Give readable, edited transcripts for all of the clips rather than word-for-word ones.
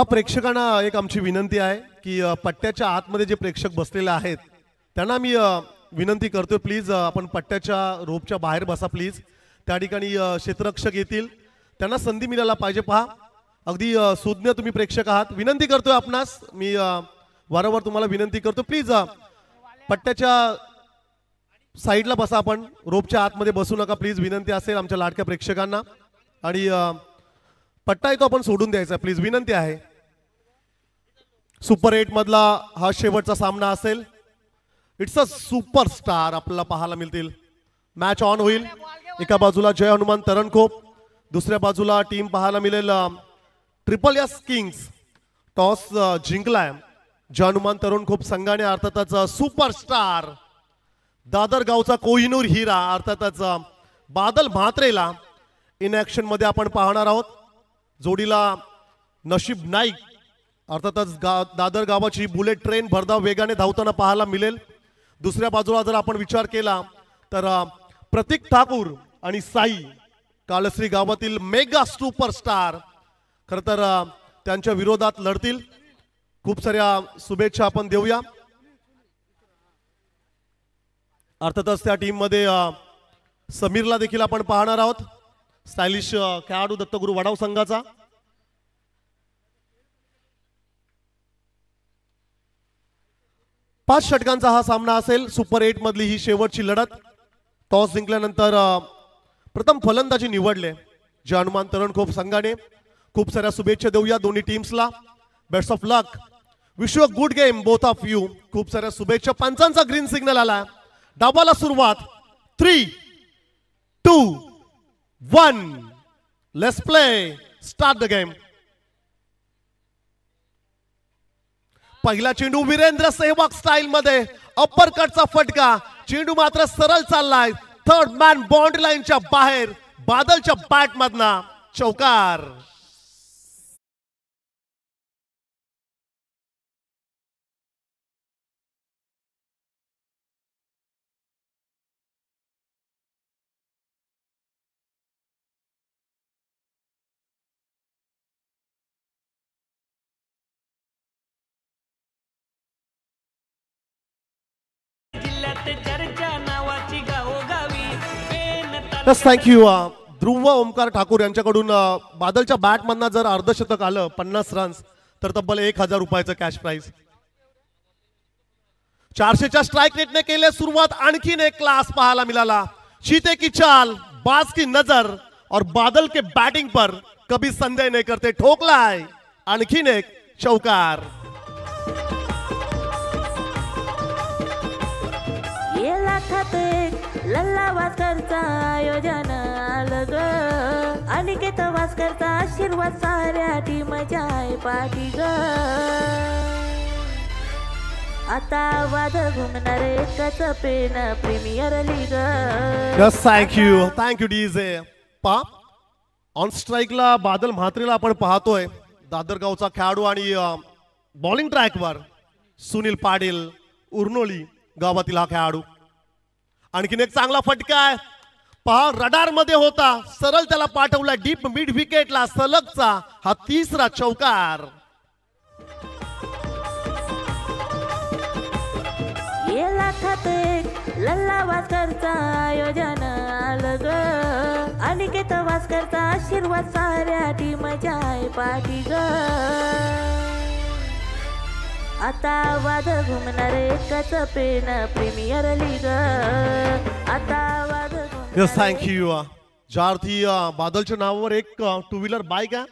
प्रेक्षकांना एक आमची विनंती आहे की पट्ट्याच्या आतमध्ये जे प्रेक्षक बसलेले आहेत त्यांना मी विनंती करतोय, प्लीज आपण पट्ट्याच्या रोपच्या बाहेर बसा प्लीज. त्या ठिकाणी क्षेत्ररक्षक येतील, त्यांना संधी मिळायला पाहिजे. पहा, अगदी सुज्ञ तुम्ही प्रेक्षक आहात. विनंती करतोय आपणास, मी वारंवार तुम्हाला विनंती करतो, प्लीज पट्ट्याच्या साईडला बसा. आपण रोपच्या आतमध्ये बसू नका प्लीज, विनंती असेल आमच्या लाडक्या प्रेक्षकांना. आणि पट्टा आहे तो आपण सोडून द्यायचा प्लीज, विनंती आहे. सुपर 8 मधला हा शेवटचा सामना असेल. इट्स अ सुपरस्टार आपल्याला पाहायला मिळतील. मॅच ऑन होईल. एका बाजूला जय हनुमान तरणखोप, दुसऱ्या बाजूला टीम पाहायला मिळेल ट्रिपल एस किंग्स. टॉस जिंकलाय जय हनुमान तरणखोप संघाने, अर्थातच सुपरस्टार दादर गावचा कोहिनूर हिरा अर्थातच बादल म्हात्रेला इन ऍक्शन मध्ये आपण पाहणार आहोत. जोडीला नशीब नाईक अर्थातच दादर गावाची बुलेट ट्रेन भरधाव वेगाने धावताना पाहायला मिळेल. दुसऱ्या बाजूला जर आपण विचार केला तर प्रतीक ठाकूर आणि साई कालश्री गावातील मेगा सुपरस्टार खर तर त्यांच्या विरोधात लढतील. खूप साऱ्या शुभेच्छा आपण देऊया. अर्थातच त्या टीम मध्ये समीरला देखील आपण पाहणार आहोत, स्टायलिश खेळाडू दत्तगुरु वडाव संघाचा. पाच षटकांचा हा सामना असेल. सुपर 8 मधली ही शेवटची लढत. टॉस जिंकल्यानंतर प्रथम फलंदाजी निवडले जय हनुमान तरणखोप संघाने. खूप साऱ्या शुभेच्छा देऊया दोन्ही टीम्सला. Best of luck, wish you a good game both of you. खूप साऱ्या शुभेच्छा. पंचांचा ग्रीन सिग्नल आला. डाबाला सुरुवात. 3, 2, 1 let's play, start the game. पहिला चेंडू वीरेंद्र सेहवाग स्टाईल मध्ये, अप्पर कटचा फटका. चेंडू मात्र सरळ चाललाय. थर्ड मॅन बाउंड्री लाईनच्या बाहेर. बादलच्या बॅट मधना चौकार. थँक्यू ध्रुव ओमकार ठाकूर यांच्याकडून. बादलच्या बॅट मधनं जर अर्धशतक आलं 50 रन्स तर तब्बल 1000 रुपयाचं कॅश प्राइज. 400च्या स्ट्राइक रेटने केले सुरुवात. आणखीन एक क्लास पाहायला मिळाला. चीते की चाल, बाज की नजर और बादल के बैटिंग पर कभी संदेह नहीं करते. ठोकलाय आणखीन एक चौकार. लल्ला वास्करचा आयोजन आलं ग. अनिकेत वास्करचा आशीर्वाद साऱ्या टीमच्या आहे पाठी ग. आता वाद घुमणार एकच Pen premier league. Thank you DJ. पा ऑन स्ट्राईकला बादल म्हात्रेला आपण पाहतोय. दादरगावचा खेळाडू आणि बॉलिंग ट्रॅकवर सुनील पाटील उर्नोली गावातील हा खेळाडू. आणखीन एक चांगला फटका आहे. पहा, रडार मध्ये होता, सरळ त्याला पाठवला डीप मिड विकेटला. सलगचा हा तिसरा चौकार. लल्ला वास्करचा आयोजन आलं ग. अनिकेत वास्करचा आशीर्वाद साऱ्या टीमच्या आहे पाठी ग. आता वाद घुमणार एकच पेन प्रीमियर लीग. आता वाद. थँक्यू. ज्यार्थी बादलच्या नावावर एक 2 व्हीलर बाईक आहे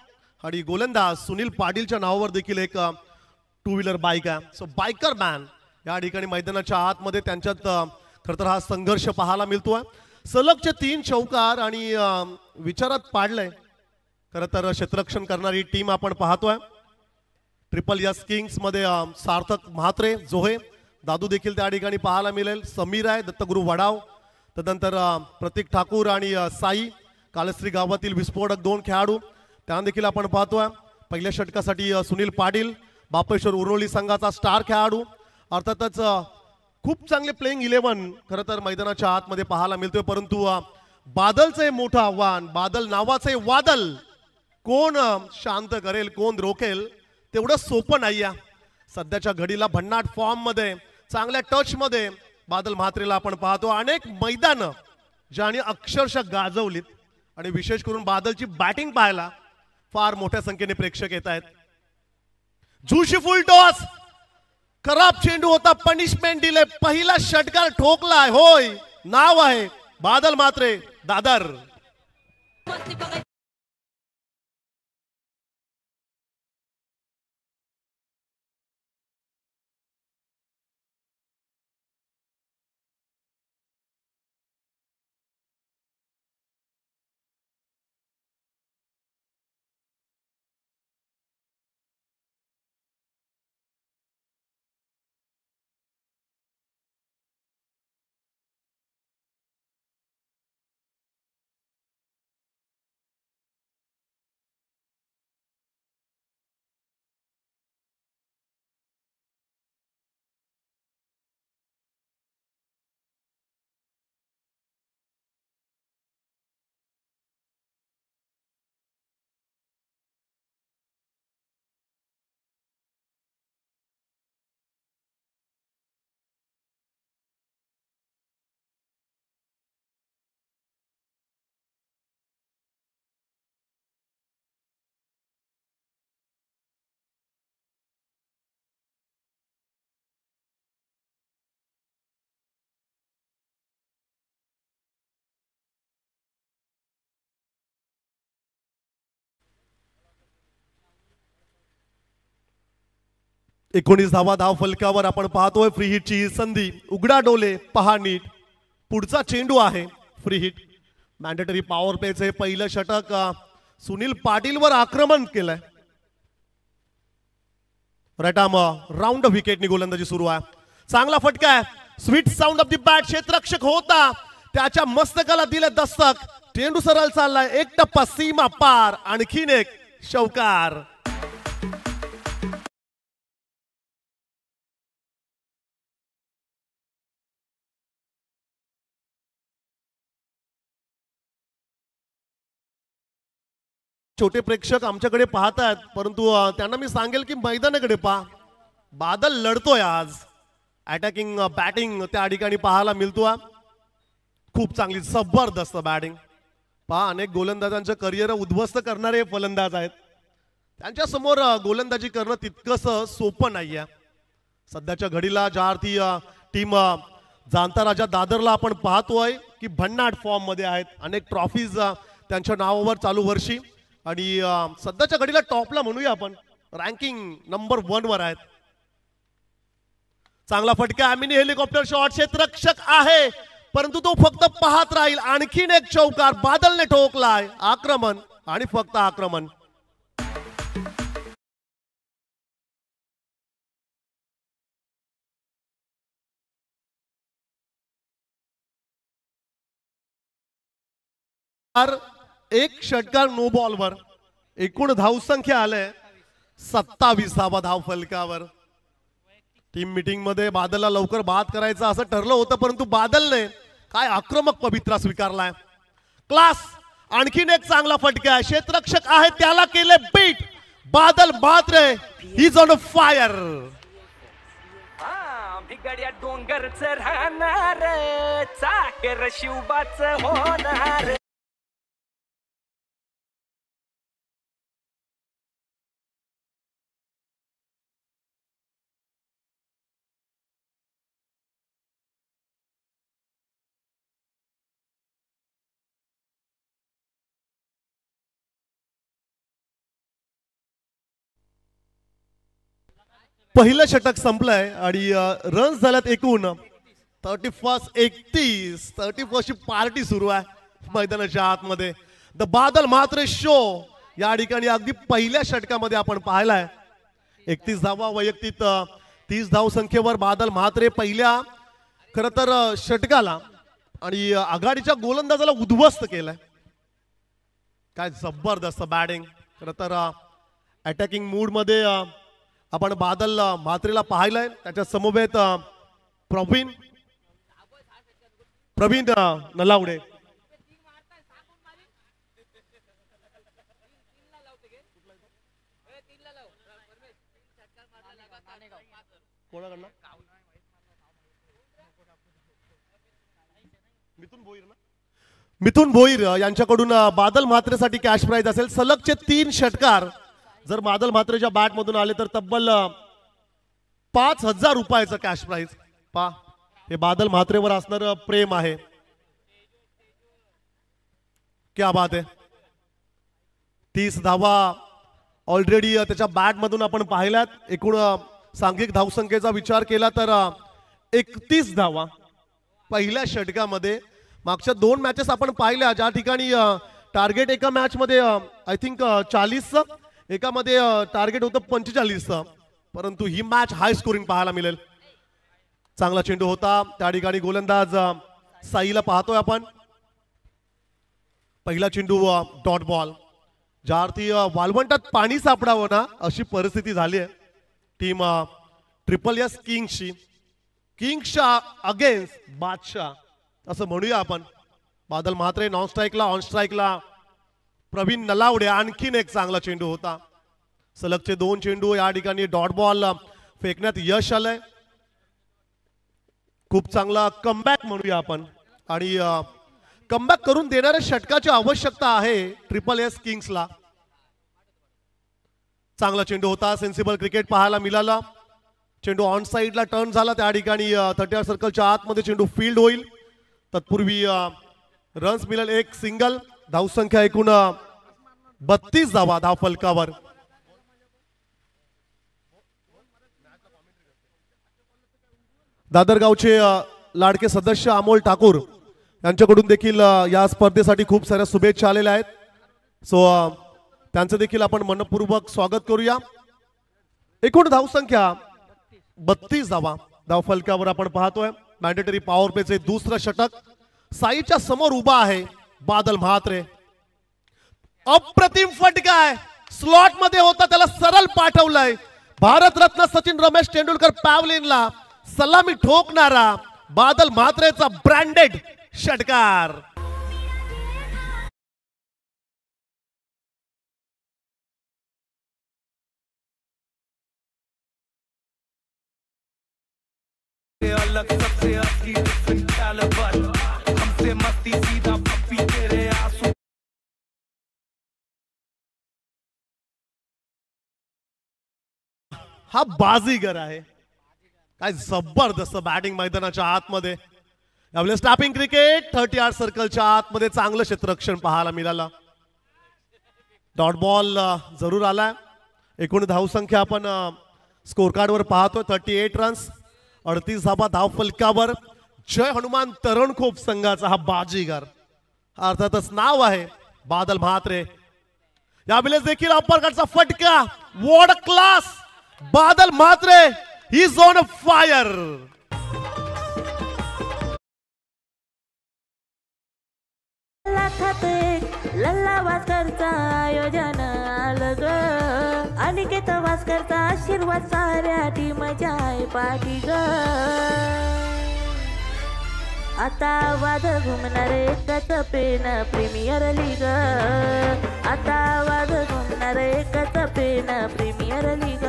आणि गोलंदाज सुनील पाटीलच्या नावावर देखील एक 2 व्हीलर बाईक आहे. सो बायकर मॅन या ठिकाणी मैदानाच्या आतमध्ये त्यांच्यात खरं तर हा संघर्ष पाहायला मिळतोय. सलगचे 3 चौकार आणि विचारात पाडलंय खरं तर क्षेत्ररक्षण करणारी टीम आपण पाहतोय. ट्रिपल एस किंग्स मध्ये सार्थक म्हात्रे, जोहे, दादू देखील त्या ठिकाणी पाहायला मिळेल. समीर आहे, दत्तगुरु वडाव, तदनंतर प्रतीक ठाकूर आणि साई कालश्री गावातील विस्फोटक 2 खेळाडू त्यांना देखील आपण पाहतोय. पहिल्या षटकासाठी सुनील पाटील बापेश्वर उर्नोली संघाचा स्टार खेळाडू. अर्थातच खूप चांगले प्लेइंग 11 खरं तर मैदानाच्या आतमध्ये पाहायला मिळतोय. परंतु बादलचे मोठं आव्हान, बादल नावाचे वादल कोण शांत करेल, कोण रोखेल तेवढं सोपं नाही आहे. सध्याच्या घडीला भन्नाट फॉर्म मध्ये चांगल्या टच मध्ये बादल म्हात्रेला आपण पाहतो. अनेक मैदान ज्याने अक्षरशः गाजवलीत आणि विशेष करून बादलची बॅटिंग पाहायला फार मोठ्या संख्येने प्रेक्षक येत आहेत. जुशी फुल टॉस, खराब चेंडू होता, पनिशमेंट दिले, पहिला षटकार ठोकलाय. होय, नाव आहे बादल म्हात्रे दादर. एकोणीस धाव फलकावर आपण पाहतोय. फ्री हिटची संधी. उघडा डोले, पहा नीट. पुढचा चेंडू आहे फ्री हिट. मॅन्डेटरी पॉवर प्लेचे पहिलं षटक सुनील पाटीलवर आक्रमण केलंय. रटाम राऊंड विकेटनी गोलंदाजी सुरू आहे. चांगला फटका आहे. Sweet sound of the bat. क्षेत्ररक्षक होता, त्याच्या मस्तकाला दिले दस्तक. चेंडू सरळ चाललाय. एक टप्पा सीमा पार. आणखीन एक चौकार. छोटे प्रेक्षक आमच्याकडे पाहतात, परंतु त्यांना मी सांगेल की मैदानाकडे पहा. बादल लढतोय आज. अटॅकिंग बॅटिंग त्या ठिकाणी पाहायला मिळतो. खूप चांगली जबरदस्त बॅटिंग पहा. अनेक गोलंदाजांचं करिअर उद्ध्वस्त करणारे फलंदाज आहेत. त्यांच्या समोर गोलंदाजी करणं तितकंस सोपं नाहीये. सध्याच्या घडीला ज्या अर्थी टीम जाणता राजा दादरला आपण पाहतोय की भन्नाट फॉर्म मध्ये आहेत. अनेक ट्रॉफीज त्यांच्या नावावर चालू वर्षी आणि सध्याच्या घडीला टॉपला म्हणूया आपण. रँकिंग नंबर 1 वर आहेत. चांगला फटका. Mini helicopter shot. क्षेत्ररक्षक आहे, परंतु तो फक्त पाहत राहील. आणखीन एक चौकार बादलने ठोकलाय. आक्रमण आणि फक्त आक्रमण. एक षटकार नो बॉलवर. एकूण धावसंख्या आले 27 धाव फलकावर. टीम मीटिंग मध्ये बादलला लवकर बाद करायचं असं ठरलं होतं, परंतु बादलने काय आक्रमक पवित्रा स्वीकारलाय. क्लास. आणखीन एक चांगला फटका आहे. क्षेत्ररक्षक आहे, त्याला केले beat. Badal Mhatre is on fire. बिगड्या डोंगरच राहणार, चाकर शिवबाच होणार. पहिलं षटक संपलंय आणि रन्स झाल्यात एकूण 31 ची पार्टी सुरू आहे मैदानाच्या आतमध्ये. द बादल म्हात्रे शो या ठिकाणी अगदी पहिल्या षटकामध्ये आपण पाहिलाय. 31 धावा वैयक्तिक 30 धाव संख्येवर बादल म्हात्रे पहिल्या खर तर षटकाला आणि आघाडीच्या गोलंदाजाला उद्ध्वस्त केलाय. काय जबरदस्त बॅटिंग. खर तर अटॅकिंग मूड मध्ये आपण बादल म्हात्रेला पाहिलंय. त्याच्या समवेत प्रवीण नलावडे. कोणाकडनं? मिथुन भोईर यांच्याकडून बादल म्हात्रेसाठी कॅश प्राइज असेल. सलगचे 3 षटकार जर बादल म्हात्रेच्या बॅट मधून आले तर तब्बल 5,000 रुपयाचं कॅश प्राइज. पा हे बादल म्हात्रेवर असणार प्रेम आहे. क्या बात आहे. 30 धावा ऑलरेडी त्याच्या बॅट मधून आपण पाहिल्यात. एकूण सांघिक धावसंख्येचा विचार केला तर 31 धावा पहिल्या षटकामध्ये. मागच्या 2 मॅचेस आपण पाहिल्या ज्या ठिकाणी टार्गेट एका मॅच मध्ये आय थिंक 40चं, एकामध्ये टार्गेट होतं 45चं, परंतु ही मॅच हाय स्कोरिंग पाहायला मिळेल. चांगला चेंडू होता त्या ठिकाणी. गोलंदाज साईला पाहतोय आपण. पहिला चेंडू डॉट बॉल. ज्या अर्थी वालवंटात पाणी सापडावं ना अशी परिस्थिती झाली आहे टीम ट्रिपल एस किंग्सची. किंग्सच्या अगेन्स्ट बादशाह असं म्हणूया आपण. बादल म्हात्रे नॉन स्ट्राईकला, ऑन स्ट्राईकला प्रवीण नलावडे. आणखीन एक चांगला चेंडू होता. सलगचे 2 चेंडू या ठिकाणी डॉट बॉल फेकण्यात यश आलंय. खूप चांगला कमबॅक म्हणूया आपण. आणि कमबॅक करून देणाऱ्या षटकाची आवश्यकता आहे ट्रिपल एस किंग्सला. चांगला चेंडू होता. सेन्सिबल क्रिकेट पाहायला मिळाला. चेंडू ऑन साइडला टर्न झाला. त्या ठिकाणी 30 सर्कलच्या आतमध्ये चेंडू फील्ड होईल. तत्पूर्वी रन्स मिळेल. एक सिंगल. धावसंख्या एकूण 32 धावा धाव फलकावर. दादरगावचे लाडके सदस्य अमोल ठाकूर यांच्याकडून देखील या स्पर्धेसाठी खूप साऱ्या शुभेच्छा आलेल्या आहेत. सो त्यांचं देखील आपण मनपूर्वक स्वागत करूया. एकूण धावसंख्या 32 धावा धाव फलकावर आपण पाहतोय. मॅन्डेटरी पॉवर प्लेचे दुसरं षटक. साईच्या समोर उभा आहे बादल म्हात्रे. अप्रतिम फटका आहे. स्लॉट मध्ये होता त्याला सरळ पाठवलंय. भारतरत्न सचिन रमेश तेंडुलकर पॅव्हलिनला सलामी ठोकणारा बादल म्हात्रेचा ब्रँडेड षटकार. अलग सबसे असली डिफरेंट कैलिबर हमसे मस्ती सीधा पप्पी तेरे आंसू. हा बाजीगर आहे. काय जबरदस्त बॅटिंग मैदानाच्या आतमध्ये. यावेळेस टॅपिंग क्रिकेट 30 सर्कलच्या आतमध्ये चांगलं क्षेत्ररक्षण पाहायला मिळालं. डॉट बॉल जरूर आलाय. एकूण धावसंख्या आपण स्कोर कार्डवर पाहतोय 38 रन्स 38 धावा धाव फलकावर. जय हनुमान तरणखोप संघाचा हा बाजीगर. अर्थातच नाव आहे बादल म्हात्रे. यावेळेस देखील अपरकटचा फटका. World class Badal Mhatre he is on fire. लाखात एक लल्ला वास्करचा आयोजन आलं ग. अनिकेत वास्करचा आशीर्वाद साऱ्या टीमच्या आहे पाठी ग. आता वादळ घुमणार एकच पेन प्रीमियर लीग. आता वादळ घुमणार एकच Pen premier league.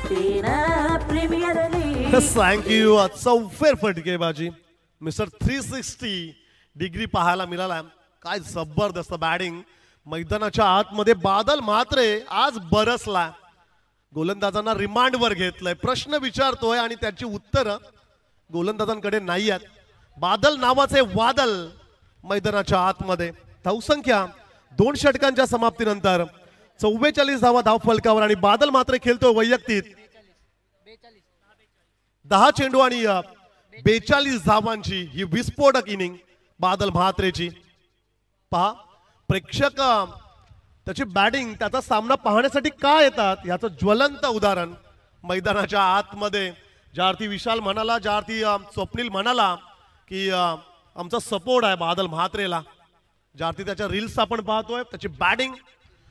Pen premier league. Thank you. चौफेर फटकेबाजी मिस्टर 360 डिग्री पाहायला मिळाला. काय जबरदस्त बॅटिंग मैदानाच्या आतमध्ये. बादल म्हात्रे आज बरसला. गोलंदाजांना रिमांडवर घेतलंय. प्रश्न विचारतोय आणि त्याची उत्तरं गोलंदाजांकडे नाही आहेत. बादल नावाचे वादल मैदानाच्या आतमध्ये. धावसंख्या 2 षटकांच्या समाप्तीनंतर 44 धावा धाव फलकावर. आणि बादल मात्र खेळतोय वैयक्तिक 10 चेंडू आणि 42 धावांची ही विस्फोटक इनिंग बादल म्हात्रेची. पहा प्रेक्षक त्याची बॅटिंग त्याचा सामना पाहण्यासाठी का येतात याचं ज्वलंत उदाहरण मैदानाच्या आतमध्ये. ज्या अर्थी विशाल म्हणाला, ज्या अर्थी स्वप्नील म्हणाला की आमचा सपोर्ट आहे बादल म्हात्रेला. ज्या अर्थी त्याच्या रील्स आपण पाहतोय, त्याची बॅटिंग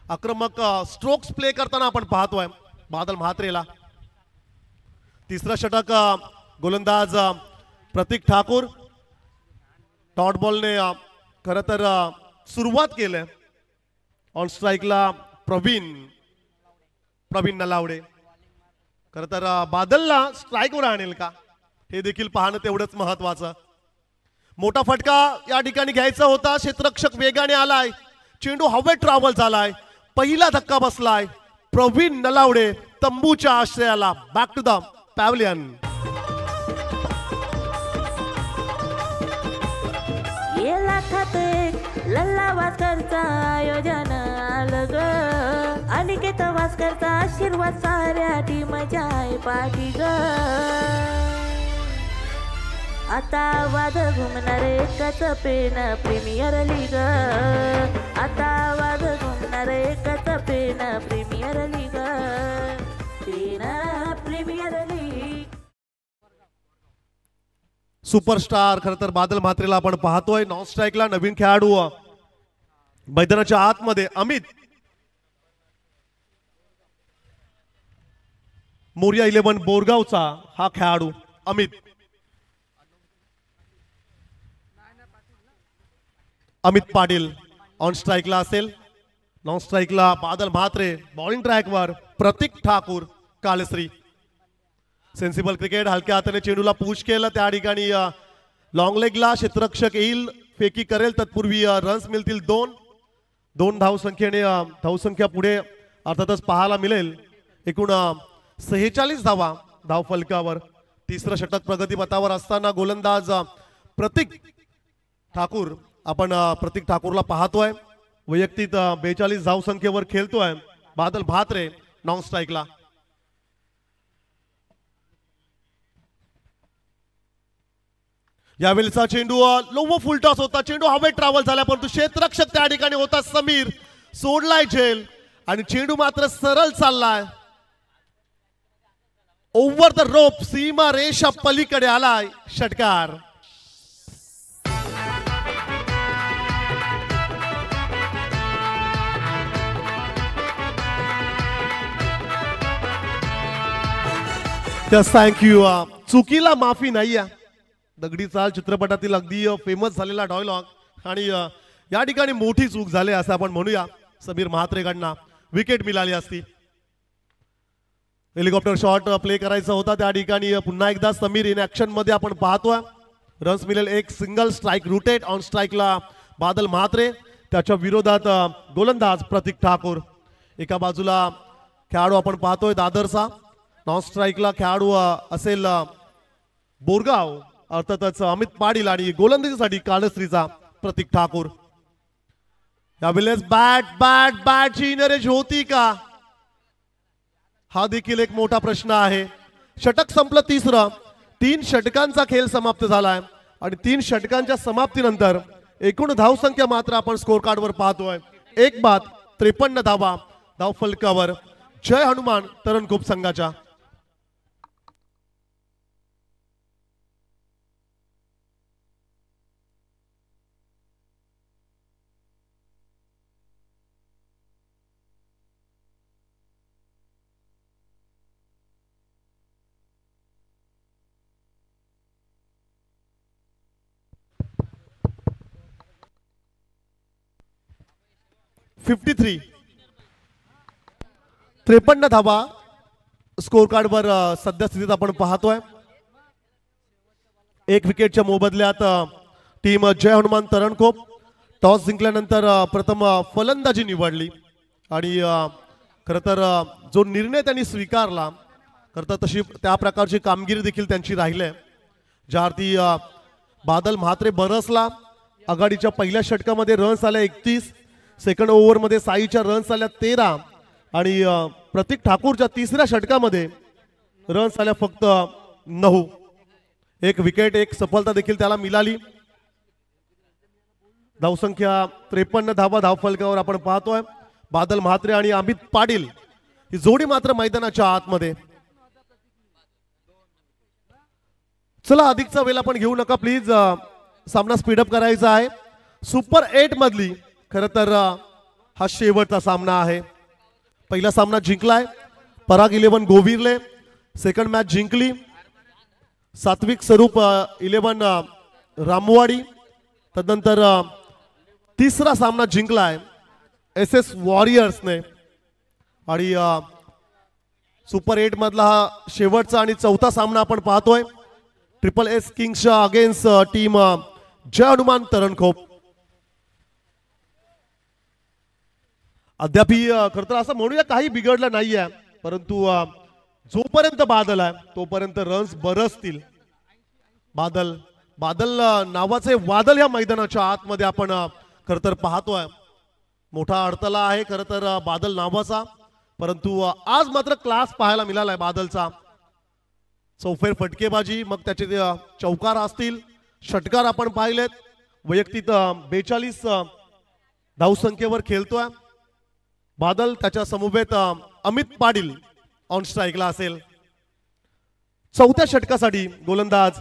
आक्रमक स्ट्रोक्स प्ले करताना आपण पाहतोय बादल म्हात्रेला. तिसरा षटक गोलंदाज प्रतीक ठाकूर. डॉट बॉलने खरं तर सुरुवात केली. ऑन स्ट्राईकला प्रवीण प्रवीण नलावडे. खरं तर बादलला स्ट्राईकवर आणेल का हे देखील पाहणं तेवढंच महत्वाचं. मोठा फटका या ठिकाणी घ्यायचा होता. क्षेत्ररक्षक वेगाने आलाय. चेंडू हवेत ट्रॅव्हल झालाय. पहिला धक्का बसलाय. प्रवीण नलावडे तंबूच्या आश्रयाला. Back to the pavilion. ये लाखात एक लल्ला वास्करचा आयोजन आलं ग. अनिकेत वास्करचा आशीर्वाद साऱ्या टीमच्या आहे पाठी ग. आता वाद घुमणार एकच पेन प्रीमियर लीग. आता वाद घुमणार एकच Pen premier league. Pen premier league. Superstar खरं तर बादल म्हात्रेला आपण पाहतोय. नॉन स्ट्राईकला नवीन खेळाडू मैदानाच्या आतमध्ये अमित. मोरिया 11 बोरगावचा हा खेळाडू अमित. अमित पाटील ऑन स्ट्राईकला असेल. नॉन स्ट्राईकला बादल म्हात्रे. बॉलिंग ट्रॅकवर प्रतीक ठाकूर कालश्री. Sensible cricket. हलक्या हाताने चेंडूला पुश केलं. त्या ठिकाणी लॉंग लेगला क्षेत्ररक्षक येईल. फेकी करेल तत्पूर्वी रन्स मिळतील 2 धावसंख्येने धावसंख्या पुढे अर्थातच पाहायला मिळेल. एकूण 46 धावा धावफलकावर. तिसरं षटक प्रगतीपथावर असताना गोलंदाज प्रतीक ठाकूर. आपण प्रतीक ठाकूरला पाहतोय. वैयक्तिक 42 धावसंख्येवर खेळतोय बादल म्हात्रे नॉन स्ट्राईकला. यावेळीचा चेंडू लो व फुलटॉस होता. चेंडू हवेत ट्रॅव्हल झाला परंतु क्षेत्ररक्षक त्या ठिकाणी होता समीर. सोडलाय झेल आणि चेंडू मात्र सरळ चाललाय. Over the rope. सीमा रेषा पलीकडे आलाय. षटकार. थँक्यू. चुकीला माफी नाहीये. दगडी चाल चित्रपटातील अगदी फेमस झालेला डायलॉग आणि या ठिकाणी मोठी चूक झाली असं आपण म्हणूया. समीर म्हात्रेकडनं विकेट मिळाली असती. हेलिकॉप्टर शॉट प्ले करायचा होता. त्या ठिकाणी पुन्हा एकदा समीर इन ऍक्शन मध्ये आपण पाहतोय. रन्स मिळेल. एक सिंगल स्ट्राईक रूटेड. ऑन स्ट्राईकला बादल म्हात्रे. त्याच्या विरोधात गोलंदाज प्रतीक ठाकूर. एका बाजूला खेळाडू आपण पाहतोय दादरचा. नॉन स्ट्राईकला खेळाडू असेल बोरगाव अर्थातच अमित पाटील आणि गोलंदाजीसाठी कालश्रीचा प्रतीक ठाकूर. यावेळेस बॅटची इनरेज होती का हा देखील एक मोठा प्रश्न आहे. षटक संपलं तिसरं. 3 षटकांचा खेळ समाप्त झालाय आणि 3 षटकांच्या समाप्तीनंतर एकूण धावसंख्या मात्र आपण स्कोर कार्डवर पाहतोय. 1-53 धावा धावफलकावर. जय हनुमान तरणकोप संघाच्या. (53) 53 धावा स्कोर कार्डवर सध्या स्थितीत आपण पाहतोय. 1 विकेटच्या मोबदल्यात टीम जय हनुमान तरणकोप टॉस जिंकल्यानंतर प्रथम फलंदाजी निवडली आणि खरं तर जो निर्णय त्यांनी स्वीकारला खरं तर तशी त्या प्रकारची कामगिरी देखील त्यांची राहिली. ज्या अर्थी बादल म्हात्रे बरसला. आघाडीच्या पहिल्या षटकामध्ये रन्स आल्या 31. सेकंड ओव्हरमध्ये साईच्या रन्स आल्या 13 आणि प्रतीक ठाकूरच्या तिसऱ्या षटकामध्ये रन्स आल्या फक्त 9. 1 विकेट 1 सफलता देखील त्याला मिळाली. धावसंख्या 53 धावा धावफलकावर आपण पाहतोय. बादल म्हात्रे आणि अमित पाटील ही जोडी मात्र मैदानाच्या आतमध्ये. चला अधिकचा वेळ आपण घेऊ नका प्लीज. सामना स्पीडअप करायचा आहे. सुपर 8 मधली खरं तर हा शेवटचा सामना आहे. पहिला सामना जिंकलाय पराग 11 गोविरले. सेकंड मॅच जिंकली सात्विक स्वरूप 11 रामवाडी. तदनंतर तिसरा सामना जिंकलाय SS वॉरियर्सने आणि सुपर 8 मधला हा शेवटचा आणि चौथा सामना आपण पाहतोय ट्रिपल एस किंग्सच्या अगेन्स्ट टीम जय हनुमान तरणखोप. अद्याप खरं तर असं म्हणूया काही बिघडलं नाहीये, परंतु जोपर्यंत बादल आहे तोपर्यंत रन्स बरसतील. बादल बादल नावाचे वादळ या मैदानाच्या आतमध्ये आपण खरं तर पाहतोय. मोठा अडथळा आहे खरं तर बादल नावाचा, परंतु आज मात्र क्लास पाहायला मिळालाय बादलचा. चौफेर फटकेबाजी, मग त्याचे चौकार असतील, षटकार आपण पाहिलेत. वैयक्तिक 42 धावसंख्येवर खेळतोय बादल. त्याच्या समवेत अमित पाटील ऑन स्ट्राईकला असेल. चौथ्या षटकासाठी गोलंदाज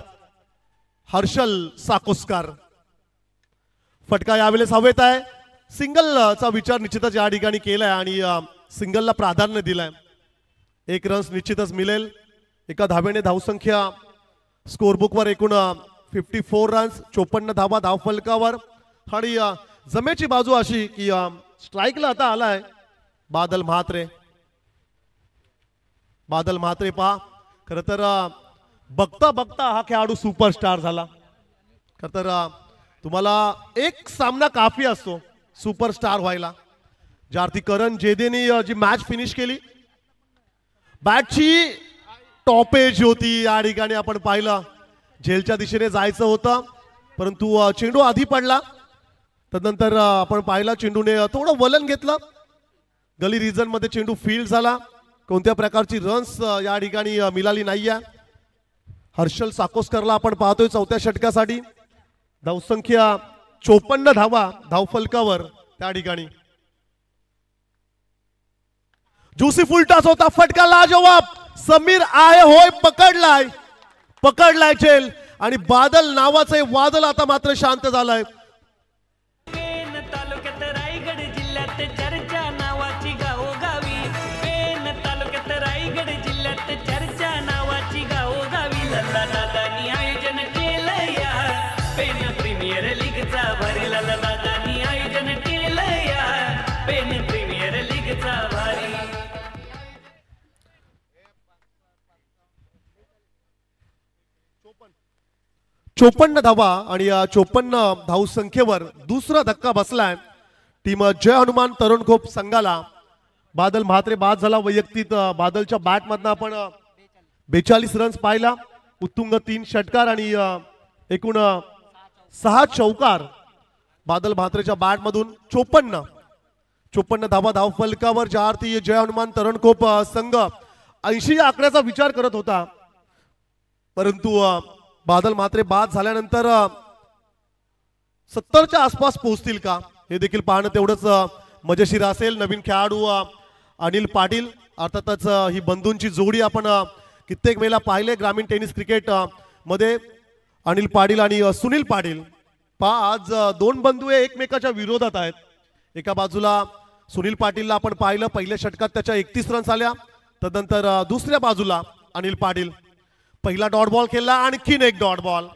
हर्षल साकोस्कर. फटका यावेळेस हवेत आहे. सिंगलचा विचार निश्चितच या ठिकाणी केलाय आणि सिंगलला प्राधान्य दिलंय. 1 रन्स निश्चितच मिळेल. एका धावेने धावसंख्या स्कोरबुकवर एकूण 54 रन्स, 54 धावा धावफलकावर. आणि जमेची बाजू अशी की स्ट्राईकला आता आलाय बादल म्हात्रे. बादल म्हात्रे पहा, खरं तर बघता बघता हा खेळाडू सुपरस्टार झाला. खरं तर तुम्हाला एक सामना काफी असतो सुपरस्टार व्हायला. ज्यार्थी करण जेदेने जी मॅच फिनिश केली, बॅटची टॉपेज होती या ठिकाणी आपण पाहिलं. झेलच्या दिशेने जायचं होतं, परंतु चेंडू आधी पडला. तदनंतर आपण पाहिला चेंडूने थोडं वलन घेतलं. गली रिजन मध्ये चेंडू फील्ड झाला. कोणत्या प्रकारची रन्स या ठिकाणी मिळाली नाहीये. हर्षल साकोस्करला आपण पाहतोय चौथ्या षटकासाठी. धावसंख्या 54 धावा धावफलकावर त्या ठिकाणी. जुसी फुलटास होता, फटका लाजवाब. समीर आहे होय, पकडलाय झेल आणि बादल नावाचे वादळ आता मात्र शांत झालंय. पेन तालुक्यात रायगड जिल्ह्यात चर्चा नावाची गावोगावी. पेन तालुक्यात रायगड जिल्ह्यात चर्चा नावाची गावोगावी. लल्ला दादानी आयोजन केलं या पेन प्रीमियर लीगचा भारी. लल्ला दादानी आयोजन केलं या पेन प्रीमियर लीगचा भारी. 54 धावा आणि या 54 धावसंख्येवर दुसरा धक्का बसलाय टीम जय हनुमान तरणखोप संघाला. बादल म्हात्रे बाद झाला. वैयक्तिक बादलच्या बॅट मधनं आपण 42 रन्स पाहिला. उत्तुंग 3 षटकार आणि एकूण 6 चौकार. बादल म्हात्रेच्या बॅट मधून 54 धावा धावफलकावर. ज्या अर्थी जय हनुमान तरणखोप संघ 80 या आकड्याचा विचार करत होता, परंतु बादल म्हात्रे बाद झाल्यानंतर 70च्या आसपास पोहोचतील का हे देखील पाहणं तेवढंच मजेशीर असेल. नवीन खेळाडू अनिल पाटील, अर्थातच ही बंधूंची जोडी आपण कित्येक वेळेला पाहिले ग्रामीण टेनिस क्रिकेट मध्ये. अनिल पाटील आणि सुनील पाटील पहा, आज 2 बंधू एकमेकाच्या विरोधात आहेत. एका बाजूला सुनील पाटीलला आपण पाहिलं, पहिल्या षटकात त्याच्या 31 रन्स आल्या. तदनंतर दुसऱ्या बाजूला अनिल पाटील पहिला डॉट बॉल खेळला, आणखीन एक डॉट बॉल.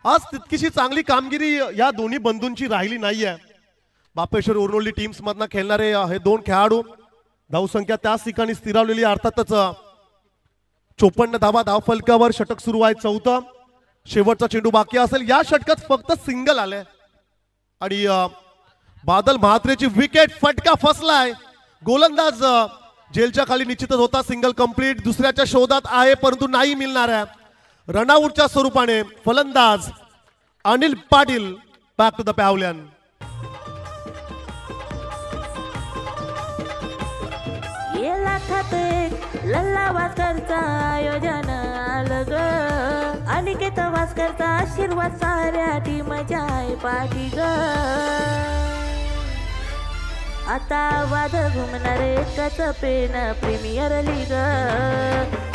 आज तितकीशी चांगली कामगिरी या दोन्ही बंधूंची राहिली नाहीये. बापेश्वर उरनोली टीम्स मधनं खेळणारे हे 2 खेळाडू. धावसंख्या त्याच ठिकाणी स्थिरावलेली. अर्थातच 54 धावा धावफलकावर. षटक सुरू आहे 4थं. शेवटचा चेंडू बाकी असेल. या षटकात फक्त सिंगल आले आणि बादल म्हात्रेची विकेट. फटका फसलाय. गोलंदाज जेलच्या खाली निश्चितच होता. Single complete. दुसऱ्याच्या शोधात आहे, परंतु नाही मिळणार आहे. रनआउटच्या स्वरूपाने फलंदाज Anil Patil back to the pavilion. लाखात एक लल्ला वास्करचा आयोजन आलं ग. अनिकेत वास्करचा आशीर्वाद साऱ्या टीमच्या आहे पाठी ग. आता वाद घुमणार एकच पेन प्रीमियर लीग.